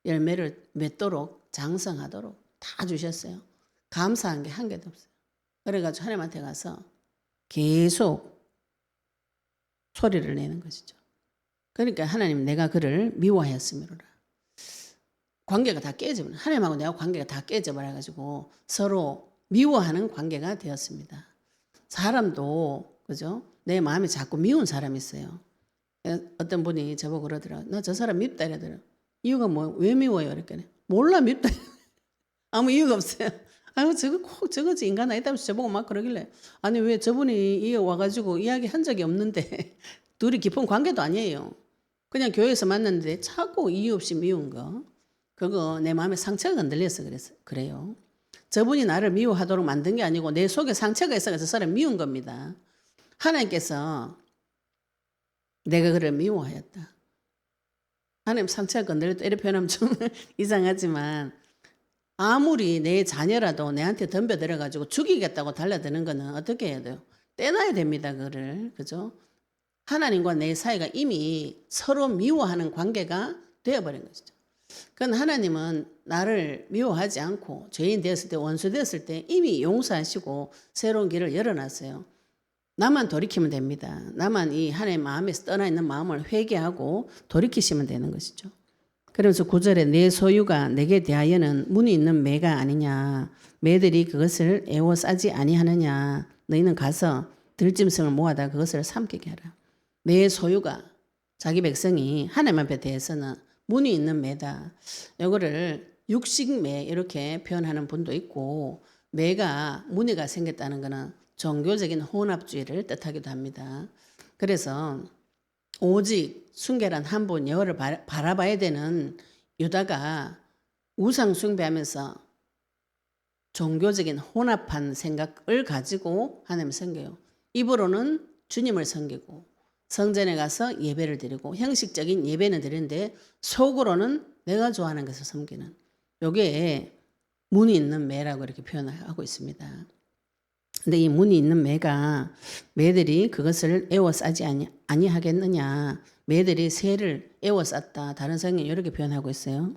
Speaker 1: 열매를 맺도록 장성하도록 다 주셨어요. 감사한 게 한 개도 없어요. 그래가지고 하나님한테 가서 계속 소리를 내는 것이죠. 그러니까 하나님 내가 그를 미워하였음이로라. 관계가 다 깨져버려. 하나님하고 내가 관계가 다 깨져버려가지고 서로 미워하는 관계가 되었습니다. 사람도 그죠? 내 마음에 자꾸 미운 사람이 있어요. 어떤 분이 저보고 그러더라고요. 나 저 사람 밉다 이러더라고요. 이유가 뭐, 왜 미워요? 이렇게. 몰라, 밉다. 아무 이유가 없어요. 아유, 저거지, 인간 아니다면서 저보고 막 그러길래. 아니, 왜 저분이 와가지고 이야기 한 적이 없는데, 둘이 깊은 관계도 아니에요. 그냥 교회에서 만났는데 자꾸 이유 없이 미운 거. 그거 내 마음에 상처가 흔들려서 그래요. 저분이 나를 미워하도록 만든 게 아니고 내 속에 상처가 있어서 저 사람 미운 겁니다. 하나님께서 내가 그를 미워하였다. 하나님 상처가 건드렸다 이렇게 표현하면 좀 이상하지만 아무리 내 자녀라도 내한테 덤벼들어가지고 죽이겠다고 달려드는 거는 어떻게 해야 돼요? 떼놔야 됩니다. 그거를. 그죠? 하나님과 내 사이가 이미 서로 미워하는 관계가 되어버린 것이죠. 그건 하나님은 나를 미워하지 않고 죄인 되었을 때 원수 되었을 때 이미 용서하시고 새로운 길을 열어놨어요. 나만 돌이키면 됩니다. 나만 이 하나님 마음에서 떠나 있는 마음을 회개하고 돌이키시면 되는 것이죠. 그래서 9절에 내 소유가 내게 대하여는 문이 있는 매가 아니냐. 매들이 그것을 애워싸지 아니하느냐. 너희는 가서 들짐승을 모아다 그것을 삼키게 하라. 내 소유가 자기 백성이 하나님 앞에 대해서는 문이 있는 매다. 이거를 육식매 이렇게 표현하는 분도 있고 매가 문의가 생겼다는 것은 종교적인 혼합주의를 뜻하기도 합니다. 그래서 오직 순결한 한 분 여호와를 바라봐야 되는 유다가 우상 숭배하면서 종교적인 혼합한 생각을 가지고 하나님을 섬겨요. 입으로는 주님을 섬기고 성전에 가서 예배를 드리고 형식적인 예배는 드리는데 속으로는 내가 좋아하는 것을 섬기는 요게 문이 있는 매라고 이렇게 표현하고 있습니다. 근데 이 문이 있는 매가 매들이 그것을 애워싸지 아니하겠느냐. 매들이 새를 애워쌌다. 다른 성경이 이렇게 표현하고 있어요.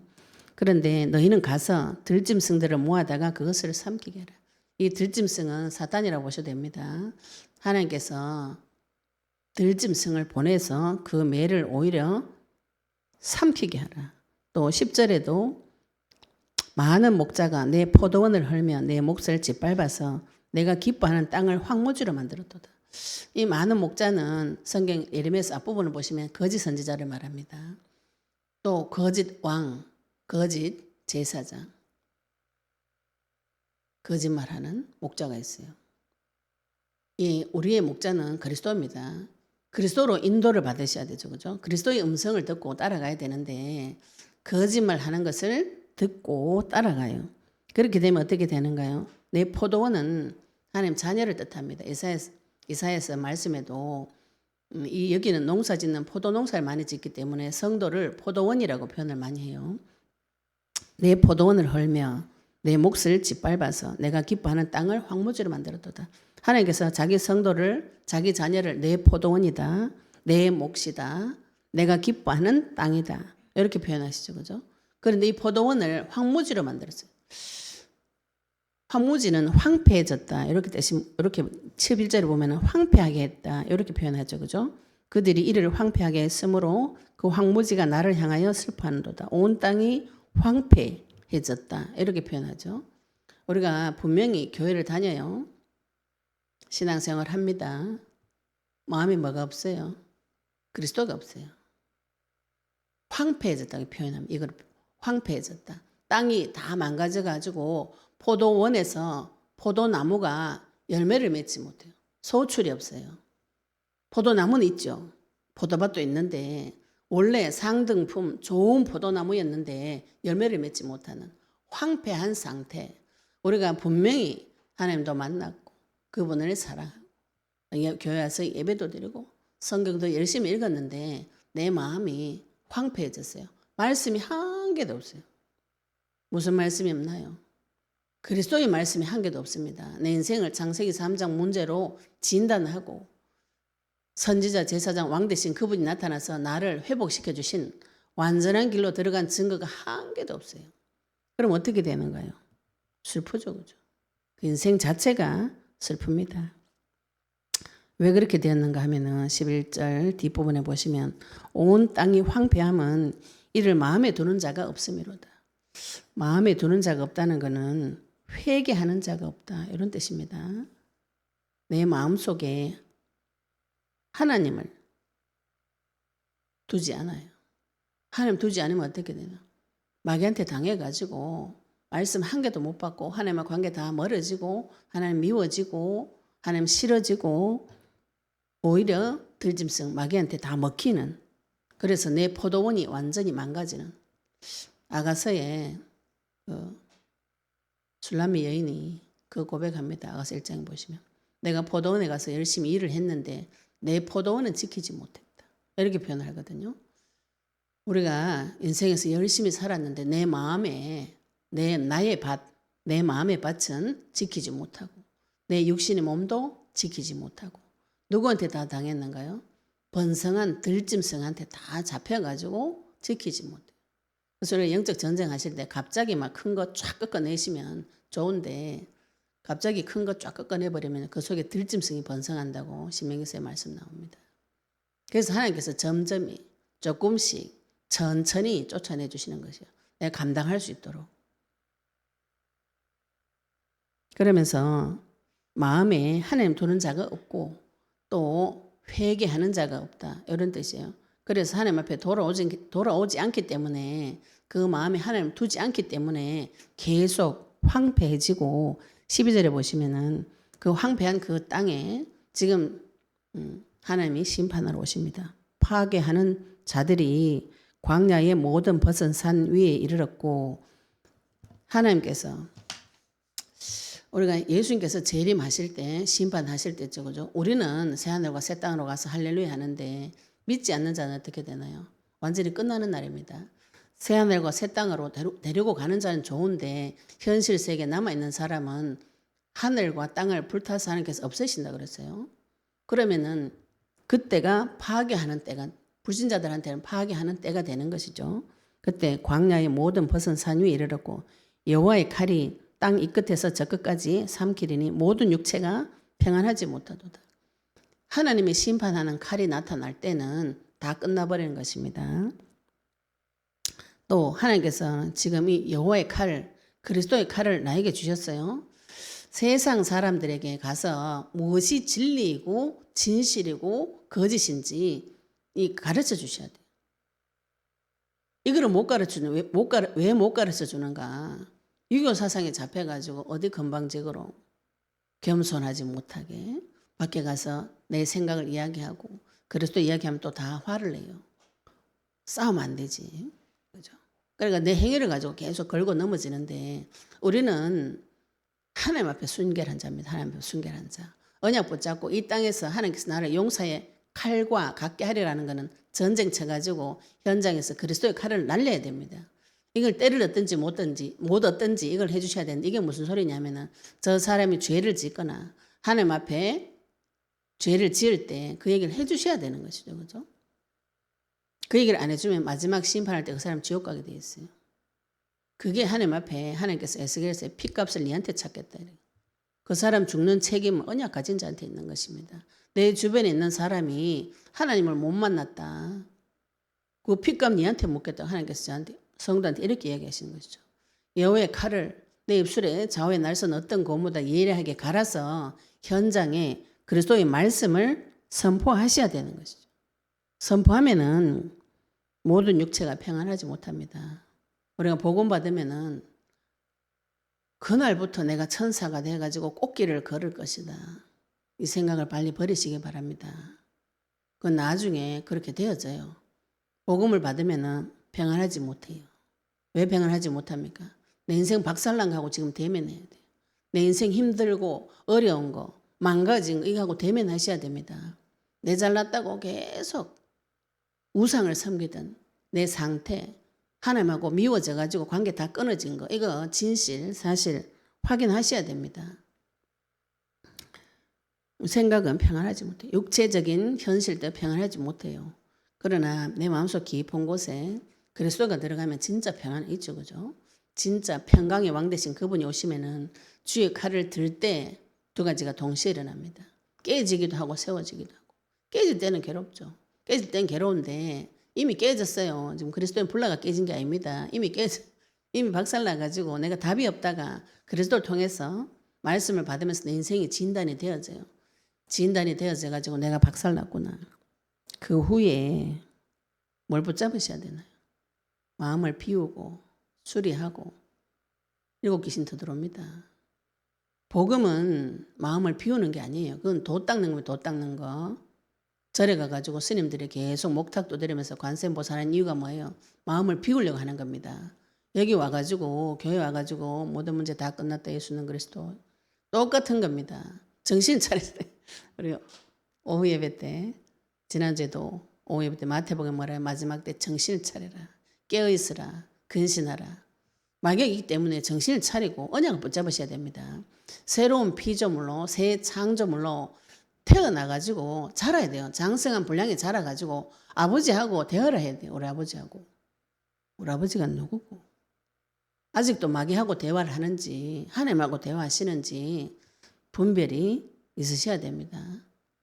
Speaker 1: 그런데 너희는 가서 들짐승들을 모아다가 그것을 삼키게 하라. 이 들짐승은 사탄이라고 보셔도 됩니다. 하나님께서 들짐승을 보내서 그 매를 오히려 삼키게 하라. 또 10절에도 많은 목자가 내 포도원을 헐며 내 몫을 짓밟아서 내가 기뻐하는 땅을 황무지로 만들었도다. 이 많은 목자는 성경 예레미야서 앞부분을 보시면 거짓 선지자를 말합니다. 또 거짓 왕, 거짓 제사장, 거짓말하는 목자가 있어요. 이 우리의 목자는 그리스도입니다. 그리스도로 인도를 받으셔야 되죠. 그죠? 그리스도의 음성을 듣고 따라가야 되는데 거짓말하는 것을 듣고 따라가요. 그렇게 되면 어떻게 되는가요? 내 포도원은 하나님 자녀를 뜻합니다. 이사야서 말씀에도 이 여기는 농사 짓는 포도 농사를 많이 짓기 때문에 성도를 포도원이라고 표현을 많이 해요. 내 포도원을 헐며 내 몫을 짓밟아서 내가 기뻐하는 땅을 황무지로 만들었도다. 하나님께서 자기 성도를 자기 자녀를 내 포도원이다. 내 몫이다. 내가 기뻐하는 땅이다. 이렇게 표현하시죠. 그죠? 그런데 이 포도원을 황무지로 만들었어요. 황무지는 황폐해졌다. 이렇게 11절에 보면 황폐하게 했다. 이렇게 표현하죠. 그죠? 그들이 이를 황폐하게 했으므로 그 황무지가 나를 향하여 슬퍼하는도다. 온 땅이 황폐해졌다. 이렇게 표현하죠. 우리가 분명히 교회를 다녀요. 신앙생활 합니다. 마음에 뭐가 없어요? 그리스도가 없어요. 황폐해졌다고 표현하면 이걸 황폐해졌다. 땅이 다 망가져가지고 포도원에서 포도나무가 열매를 맺지 못해요. 소출이 없어요. 포도나무는 있죠. 포도밭도 있는데 원래 상등품 좋은 포도나무였는데 열매를 맺지 못하는 황폐한 상태. 우리가 분명히 하나님도 만났고 그분을 사랑하고 교회 와서 예배도 드리고 성경도 열심히 읽었는데 내 마음이 황폐해졌어요. 말씀이 한 개도 없어요. 무슨 말씀이 없나요? 그리스도의 말씀이 한 개도 없습니다. 내 인생을 창세기 3장 문제로 진단하고 선지자, 제사장, 왕 대신 그분이 나타나서 나를 회복시켜 주신 완전한 길로 들어간 증거가 한 개도 없어요. 그럼 어떻게 되는가요? 슬프죠. 그죠? 그 인생 자체가 슬픕니다. 왜 그렇게 되었는가 하면은 11절 뒷부분에 보시면 온 땅이 황폐함은 이를 마음에 두는 자가 없음이로다. 마음에 두는 자가 없다는 것은 회개하는 자가 없다. 이런 뜻입니다. 내 마음속에 하나님을 두지 않아요. 하나님 두지 않으면 어떻게 되나? 마귀한테 당해가지고 말씀 한 개도 못 받고 하나님과 관계 다 멀어지고 하나님 미워지고 하나님 싫어지고 오히려 들짐승 마귀한테 다 먹히는, 그래서 내 포도원이 완전히 망가지는, 아가서에 그 술람미 여인이 그 고백합니다. 아가서 1장에 보시면 내가 포도원에 가서 열심히 일을 했는데 내 포도원은 지키지 못했다. 이렇게 표현을 하거든요. 우리가 인생에서 열심히 살았는데 내 마음의 밭은 지키지 못하고 내 육신의 몸도 지키지 못하고 누구한테 다 당했는가요? 번성한 들짐승한테 다 잡혀가지고 지키지 못해요. 그래서 우리가 영적 전쟁 하실 때 갑자기 막 큰 거 쫙 꺾어내시면 좋은데 갑자기 큰 거 쫙 꺾어내버리면 그 속에 들짐승이 번성한다고 신명기서에 말씀 나옵니다. 그래서 하나님께서 점점이 조금씩 천천히 쫓아내 주시는 것이요. 내가 감당할 수 있도록. 그러면서 마음에 하나님 두는 자가 없고 또 회개하는 자가 없다. 이런 뜻이에요. 그래서 하나님 앞에 돌아오지 않기 때문에 그 마음에 하나님 두지 않기 때문에 계속 황폐해지고 12절에 보시면은 그 황폐한 그 땅에 지금 하나님이 심판하러 오십니다. 파괴하는 자들이 광야의 모든 벗은 산 위에 이르렀고 하나님께서 우리가 예수님께서 재림하실 때 심판하실 때죠. 그죠? 우리는 새하늘과 새 땅으로 가서 할렐루야 하는데 믿지 않는 자는 어떻게 되나요? 완전히 끝나는 날입니다. 새하늘과 새 땅으로 데리고 가는 자는 좋은데 현실 세계에 남아있는 사람은 하늘과 땅을 불타서 하나님께서 없애신다 그랬어요. 그러면은 그때가 파괴하는 때가 불신자들한테는 파괴하는 때가 되는 것이죠. 그때 광야의 모든 벗은 산 위에 이르렀고 여호와의 칼이 땅 이 끝에서 저 끝까지 삼키리니 모든 육체가 평안하지 못하도다. 하나님이 심판하는 칼이 나타날 때는 다 끝나버리는 것입니다. 또 하나님께서 지금 이 여호와의 칼, 그리스도의 칼을 나에게 주셨어요. 세상 사람들에게 가서 무엇이 진리이고 진실이고 거짓인지 가르쳐 주셔야 돼요. 이거를 못 가르쳐주는 왜 못 가르쳐 주는가? 유교 사상에 잡혀가지고 어디 건방지고로 겸손하지 못하게 밖에 가서 내 생각을 이야기하고 그리스도 이야기하면 또 다 화를 내요. 싸우면 안 되지. 그죠? 그러니까 내 행위를 가지고 계속 걸고 넘어지는데 우리는 하나님 앞에 순결한 자입니다. 하나님 앞에 순결한 자. 언약 붙잡고 이 땅에서 하나님께서 나를 용사의 칼과 같게 하리라는 것은 전쟁 쳐가지고 현장에서 그리스도의 칼을 날려야 됩니다. 이걸 때를 얻든지 못 얻든지 이걸 해주셔야 되는데 이게 무슨 소리냐면은 저 사람이 죄를 짓거나 하나님 앞에 죄를 지을 때 그 얘기를 해주셔야 되는 것이죠. 그죠? 그 얘기를 안 해주면 마지막 심판할 때 그 사람 지옥 가게 돼 있어요. 그게 하나님 앞에 하나님께서 에스겔서에 피값을 니한테 찾겠다. 그 사람 죽는 책임은 언약 가진 자한테 있는 것입니다. 내 주변에 있는 사람이 하나님을 못 만났다. 그 피값 니한테 묻겠다. 하나님께서 저한테 성도한테 이렇게 이야기하시는 것이죠. 여호와의 칼을 내 입술에 좌우에 날선 어떤 고무다 예리하게 갈아서 현장에 그리스도의 말씀을 선포하셔야 되는 것이죠. 선포하면은 모든 육체가 평안하지 못합니다. 우리가 복음 받으면은 그날부터 내가 천사가 돼가지고 꽃길을 걸을 것이다. 이 생각을 빨리 버리시기 바랍니다. 그건 나중에 그렇게 되어져요. 복음을 받으면은 평안하지 못해요. 왜 평안하지 못합니까? 내 인생 박살난거하고 지금 대면해야 돼요. 내 인생 힘들고 어려운 거, 망가진 거 이거하고 대면하셔야 됩니다. 내 잘났다고 계속 우상을 섬기던 내 상태, 하나님하고 미워져가지고 관계 다 끊어진 거 이거 진실, 사실 확인하셔야 됩니다. 생각은 평안하지 못해요. 육체적인 현실도 평안하지 못해요. 그러나 내 마음속 깊은 곳에 그리스도가 들어가면 진짜 평안이 있죠. 그죠? 진짜 평강의 왕 되신 그분이 오시면은 주의 칼을 들 때 두 가지가 동시에 일어납니다. 깨지기도 하고 세워지기도 하고. 깨질 때는 괴롭죠. 깨질 때는 괴로운데 이미 깨졌어요. 지금 그리스도의 불나가 깨진 게 아닙니다. 이미 박살나가지고 내가 답이 없다가 그리스도를 통해서 말씀을 받으면서 내 인생이 진단이 되어져요. 진단이 되어져가지고 내가 박살났구나. 그 후에 뭘 붙잡으셔야 되나요? 마음을 비우고 수리하고 7 귀신 더 들어옵니다. 복음은 마음을 비우는 게 아니에요. 그건 도 닦는 거예요. 도 닦는 거. 절에 가가지고 스님들이 계속 목탁 두드리면서 관세음보살하는 이유가 뭐예요? 마음을 비우려고 하는 겁니다. 여기 와가지고 교회 와가지고 모든 문제 다 끝났다 예수는 그리스도 똑같은 겁니다. 정신 차리세요. 우리 오후 예배 때 지난주에도 오후 예배 때 마태복음 뭐라요? 마지막 때 정신을 차려라. 깨어있으라. 근신하라. 마귀이기 때문에 정신을 차리고 언약을 붙잡으셔야 됩니다. 새로운 피조물로 새 창조물로 태어나가지고 자라야 돼요. 장성한 분량에 자라가지고 아버지하고 대화를 해야 돼요. 우리 아버지하고. 우리 아버지가 누구고? 아직도 마귀하고 대화를 하는지 하나님하고 대화하시는지 분별이 있으셔야 됩니다.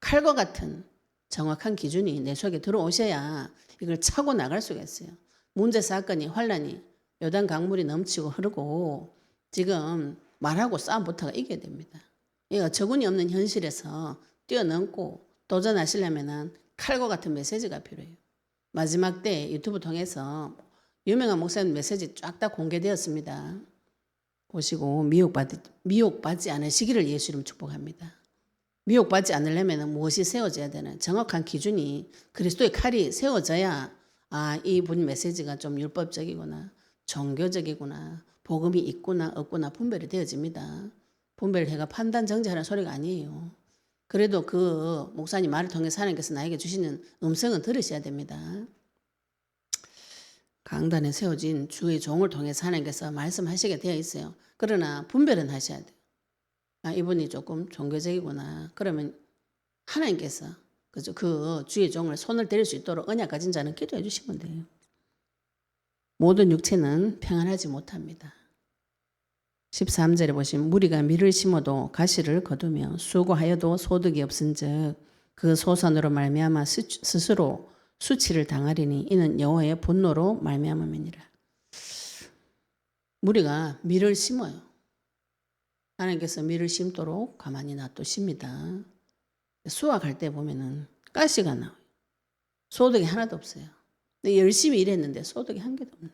Speaker 1: 칼과 같은 정확한 기준이 내 속에 들어오셔야 이걸 차고 나갈 수가 있어요. 문제 사건이 환란이 요단 강물이 넘치고 흐르고 지금 말하고 싸움 붙어가 이겨야 됩니다. 이 어처구니 없는 현실에서 뛰어넘고 도전하시려면 칼과 같은 메시지가 필요해요. 마지막 때 유튜브 통해서 유명한 목사님 메시지 쫙 다 공개되었습니다. 보시고 미혹받지 않으시기를 예수 이름 축복합니다. 미혹받지 않으려면 무엇이 세워져야 되는 정확한 기준이 그리스도의 칼이 세워져야 이분 메시지가 좀 율법적이구나 종교적이구나 복음이 있구나 없구나 분별이 되어집니다. 분별해가 판단 정죄하는 소리가 아니에요. 그래도 그 목사님 말을 통해서 하나님께서 나에게 주시는 음성은 들으셔야 됩니다. 강단에 세워진 주의 종을 통해서 하나님께서 말씀하시게 되어 있어요. 그러나 분별은 하셔야 돼요. 이분이 조금 종교적이구나. 그러면 하나님께서 그 주의 종을 손을 대릴 수 있도록 언약 가진 자는 기도해 주시면 돼요. 모든 육체는 평안하지 못합니다. 13절에 보시면 무리가 밀을 심어도 가시를 거두며 수고하여도 소득이 없은즉 그 소산으로 말미암아 스스로 수치를 당하리니 이는 여호와의 분노로 말미암음이니라. 무리가 밀을 심어요. 하나님께서 밀을 심도록 가만히 놔두십니다. 수확할 때 보면은 가시가 나와요. 소득이 하나도 없어요. 근데 열심히 일했는데 소득이 한 개도 없네.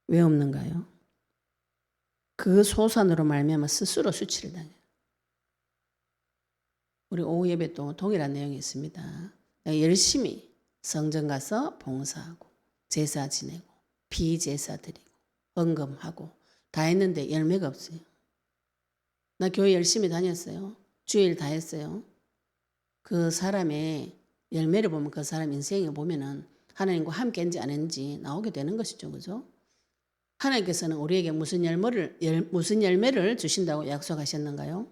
Speaker 1: 왜 없는가요? 그 소산으로 말미암아 스스로 수치를 당해요. 우리 오후 예배 또 동일한 내용이 있습니다. 열심히 성전 가서 봉사하고 제사 지내고 비제사 드리고 헌금하고 다 했는데 열매가 없어요. 나 교회 열심히 다녔어요. 주일 다 했어요. 그 사람의 열매를 보면 그 사람 인생을 보면은 하나님과 함께 했는지 안 했는지 나오게 되는 것이죠. 그죠? 하나님께서는 우리에게 무슨 열매를 주신다고 약속하셨는가요?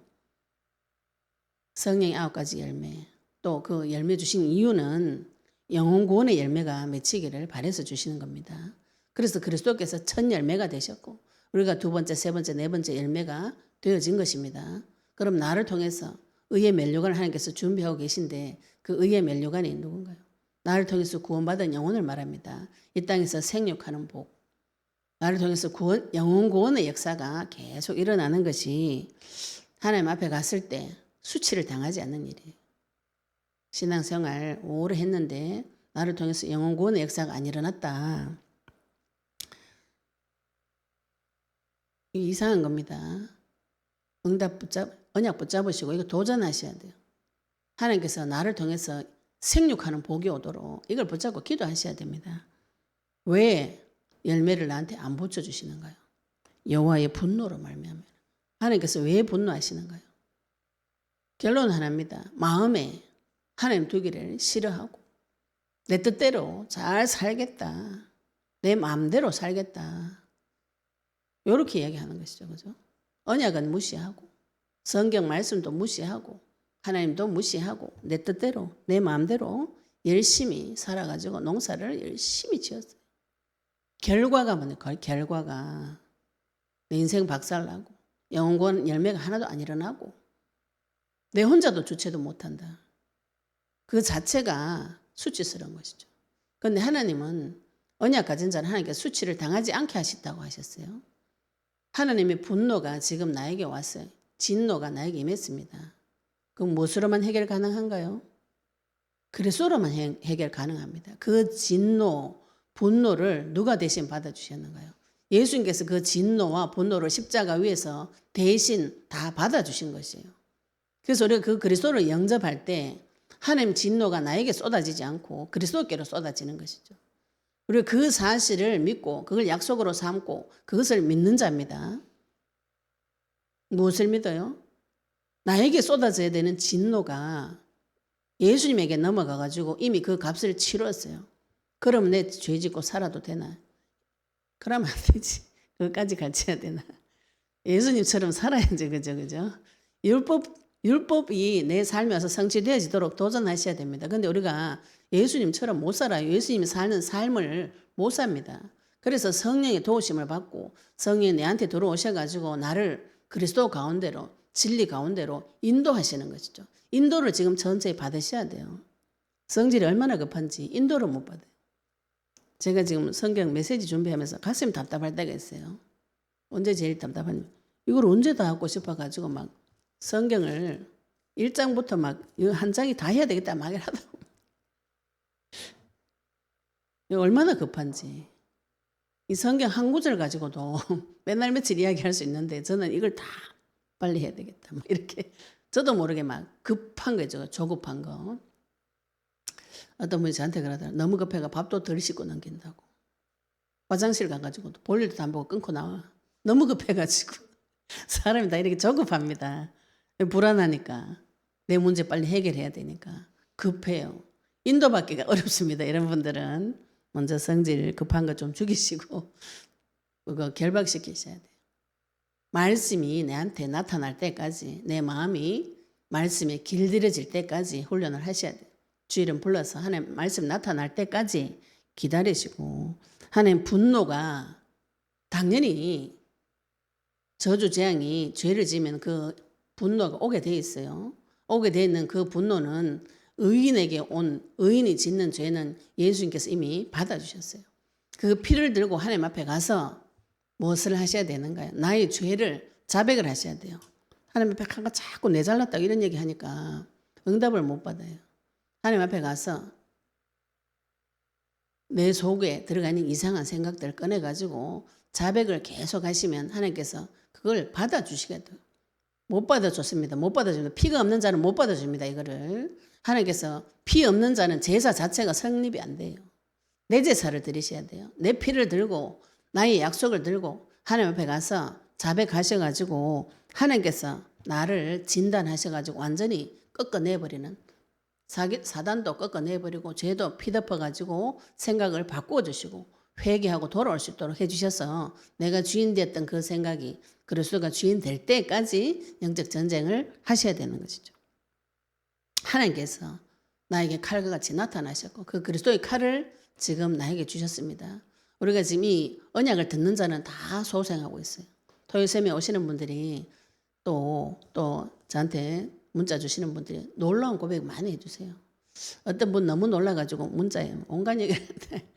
Speaker 1: 성령의 9가지 열매. 또 그 열매 주신 이유는 영혼 구원의 열매가 맺히기를 바라서 주시는 겁니다. 그래서 그리스도께서 첫 열매가 되셨고 우리가 두 번째, 세 번째, 네 번째 열매가 되어진 것입니다. 그럼 나를 통해서 의의 면류관을 하나님께서 준비하고 계신데 그 의의 면류관이 누군가요? 나를 통해서 구원받은 영혼을 말합니다. 이 땅에서 생육하는 복. 나를 통해서 영혼 구원의 역사가 계속 일어나는 것이 하나님 앞에 갔을 때 수치를 당하지 않는 일이에요. 신앙생활 오래 했는데 나를 통해서 영혼 구원의 역사가 안 일어났다. 이상한 겁니다. 언약 붙잡으시고 이거 도전하셔야 돼요. 하나님께서 나를 통해서 생육하는 복이 오도록 이걸 붙잡고 기도하셔야 됩니다. 왜 열매를 나한테 안 붙여주시는가요? 여호와의 분노로 말미암아. 하나님께서 왜 분노하시는가요? 결론은 하나입니다. 마음에 하나님 두기를 싫어하고 내 뜻대로 잘 살겠다. 내 마음대로 살겠다. 이렇게 이야기하는 것이죠. 그죠? 언약은 무시하고 성경 말씀도 무시하고 하나님도 무시하고 내 뜻대로 내 마음대로 열심히 살아가지고 농사를 열심히 지었어요. 결과가 뭐냐? 결과가 내 인생 박살나고 영원 열매가 하나도 안 일어나고 내 혼자도 주체도 못한다. 그 자체가 수치스러운 것이죠. 그런데 하나님은 언약 가진 자는 하나님께 수치를 당하지 않게 하셨다고 하셨어요. 하나님의 분노가 지금 나에게 왔어요. 진노가 나에게 임했습니다. 그럼 무엇으로만 해결 가능한가요? 그리스도로만 해결 가능합니다. 그 진노, 분노를 누가 대신 받아주셨는가요? 예수님께서 그 진노와 분노를 십자가 위에서 대신 다 받아주신 것이에요. 그래서 우리가 그 그리스도를 영접할 때 하나님 진노가 나에게 쏟아지지 않고 그리스도께로 쏟아지는 것이죠. 우리가 그 사실을 믿고 그걸 약속으로 삼고 그것을 믿는 자입니다. 무엇을 믿어요? 나에게 쏟아져야 되는 진노가 예수님에게 넘어가가지고 이미 그 값을 치렀어요. 그럼 내 죄 짓고 살아도 되나? 그러면 안 되지. 그것까지 같이 해야 되나? 예수님처럼 살아야지, 그죠? 율법이 내 삶에 와서 성취되어지도록 도전하셔야 됩니다. 근데 우리가 예수님처럼 못 살아요. 예수님이 사는 삶을 못 삽니다. 그래서 성령의 도우심을 받고 성령이 내한테 들어오셔가지고 나를 그리스도 가운데로 진리 가운데로 인도하시는 것이죠. 인도를 지금 전체에 받으셔야 돼요. 성질이 얼마나 급한지 인도를 못 받아요. 제가 지금 성경 메시지 준비하면서 가슴이 답답할 때가 있어요. 언제 제일 답답하냐? 이걸 언제 다 하고 싶어가지고 막 성경을 1장부터 막 한 장이 다 해야 되겠다 막 하더라고요. 얼마나 급한지. 이 성경 한 구절 가지고도 맨날 며칠 이야기할 수 있는데 저는 이걸 다 빨리 해야 되겠다. 막 이렇게 저도 모르게 막 급한 거죠. 조급한 거. 어떤 분이 저한테 그러더라고요. 너무 급해가 밥도 덜 씻고 넘긴다고. 화장실 가가지고 볼 일도 안 보고 끊고 나와. 너무 급해가지고. 사람이 다 이렇게 조급합니다. 불안하니까. 내 문제 빨리 해결해야 되니까. 급해요. 인도받기가 어렵습니다. 이런 분들은 먼저 성질 급한 거 좀 죽이시고 그거 결박시키셔야 돼요. 말씀이 내한테 나타날 때까지 내 마음이 말씀에 길들여질 때까지 훈련을 하셔야 돼요. 주일은 불러서 하나님 말씀 나타날 때까지 기다리시고 하나님 분노가 당연히 저주 재앙이 죄를 지으면 그 분노가 오게 돼 있어요. 오게 돼 있는 그 분노는 의인에게 온 의인이 짓는 죄는 예수님께서 이미 받아주셨어요. 그 피를 들고 하나님 앞에 가서 무엇을 하셔야 되는가요? 나의 죄를 자백을 하셔야 돼요. 하나님 앞에 가서 자꾸 내 잘났다고 이런 얘기 하니까 응답을 못 받아요. 하나님 앞에 가서 내 속에 들어가 있는 이상한 생각들을 꺼내가지고 자백을 계속 하시면 하나님께서 그걸 받아주시겠다. 못 받아줬습니다. 못 받아줍니다. 피가 없는 자는 못 받아줍니다. 이거를 하나님께서 피 없는 자는 제사 자체가 성립이 안 돼요. 내 제사를 드리셔야 돼요. 내 피를 들고 나의 약속을 들고 하나님 앞에 가서 자백하셔가지고 하나님께서 나를 진단하셔가지고 완전히 꺾어내버리는 사단도 꺾어내버리고 죄도 피덮어가지고 생각을 바꿔주시고 회개하고 돌아올 수 있도록 해주셔서 내가 주인 되었던 그 생각이 그리스도가 주인 될 때까지 영적 전쟁을 하셔야 되는 것이죠. 하나님께서 나에게 칼과 같이 나타나셨고 그 그리스도의 칼을 지금 나에게 주셨습니다. 우리가 지금 이 언약을 듣는 자는 다 소생하고 있어요. 토요일샘에 오시는 분들이 또 저한테 문자 주시는 분들이 놀라운 고백 많이 해주세요. 어떤 분 너무 놀라가지고 문자에 온갖 얘기를 하는데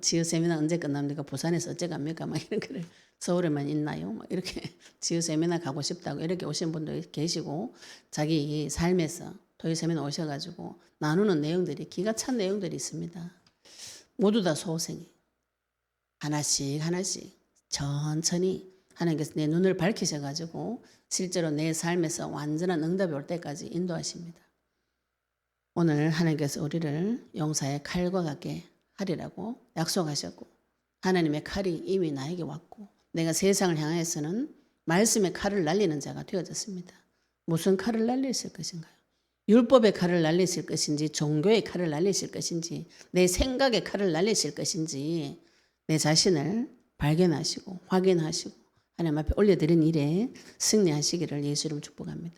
Speaker 1: 지효 세미나 언제 끝납니까? 부산에서 어째 갑니까? 막 이런 거를 서울에만 있나요? 막 이렇게 지효 세미나 가고 싶다고 이렇게 오신 분도 계시고 자기 삶에서 토요 세미나 오셔가지고 나누는 내용들이 기가 찬 내용들이 있습니다. 모두 다 소생이 하나씩 천천히 하나님께서 내 눈을 밝히셔가지고 실제로 내 삶에서 완전한 응답이 올 때까지 인도하십니다. 오늘 하나님께서 우리를 용사의 칼과 같게 하리라고 약속하셨고 하나님의 칼이 이미 나에게 왔고 내가 세상을 향해서는 말씀의 칼을 날리는 자가 되어졌습니다. 무슨 칼을 날리실 것인가요? 율법의 칼을 날리실 것인지 종교의 칼을 날리실 것인지 내 생각의 칼을 날리실 것인지 내 자신을 발견하시고 확인하시고 하나님 앞에 올려드린 일에 승리하시기를 예수 이름 축복합니다.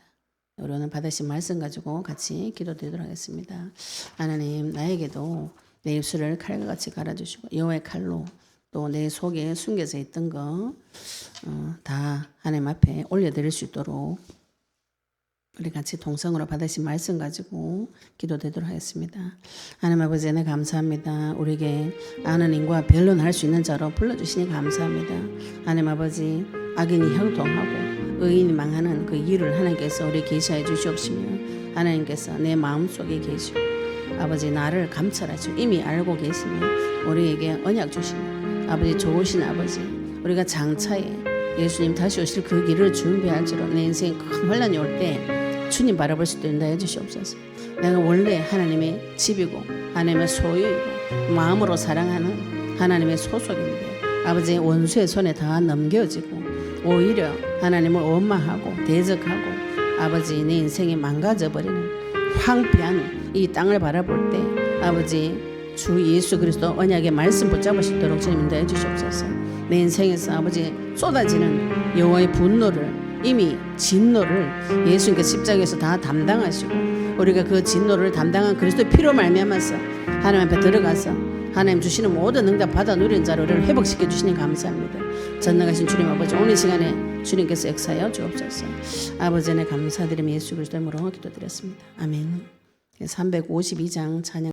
Speaker 1: 우리 오늘 받으신 말씀 가지고 같이 기도드리도록 하겠습니다. 하나님 나에게도 내 입술을 칼과 같이 갈아주시고 여호와의 칼로 또 내 속에 숨겨져 있던 거 다 하나님 앞에 올려드릴 수 있도록 우리 같이 동성으로 받으신 말씀 가지고 기도드리도록 하겠습니다. 하나님 아버지 네 감사합니다. 우리에게 아는 인과 변론할 수 있는 자로 불러주시니 감사합니다. 하나님 아버지 악인이 형통하고 의인이 망하는 그 일을 하나님께서 우리 계시해 주시옵시며 하나님께서 내 마음속에 계시고 아버지 나를 감찰하시고 이미 알고 계시며 우리에게 언약 주시며 아버지 좋으신 아버지 우리가 장차에 예수님 다시 오실 그 길을 준비할지로 내 인생에 큰 혼란이 올 때 주님 바라볼 수 있다 해주시옵소서. 내가 원래 하나님의 집이고 하나님의 소유이고 마음으로 사랑하는 하나님의 소속인데 아버지 원수의 손에 다 넘겨지고 오히려 하나님을 원망하고 대적하고 아버지 내 인생이 망가져버리는 황폐한 이 땅을 바라볼 때 아버지 주 예수 그리스도 언약의 말씀 붙잡을 수 있도록 주님 인도해 주시옵소서. 내 인생에서 아버지 쏟아지는 여호와의 분노를 이미 진노를 예수님께서 십자가에서 다 담당하시고 우리가 그 진노를 담당한 그리스도의 피로 말미암아서 하나님 앞에 들어가서 하나님 주시는 모든 응답 받아 누리는 자로 우리를 회복시켜 주시니 감사합니다. 전능하신 주님 아버지 오늘 시간에 주님께서 역사하여 주옵소서. 아버지 네 감사드리며 예수 그리스도의 이름으로 기도드렸습니다. 아멘. 352장 찬양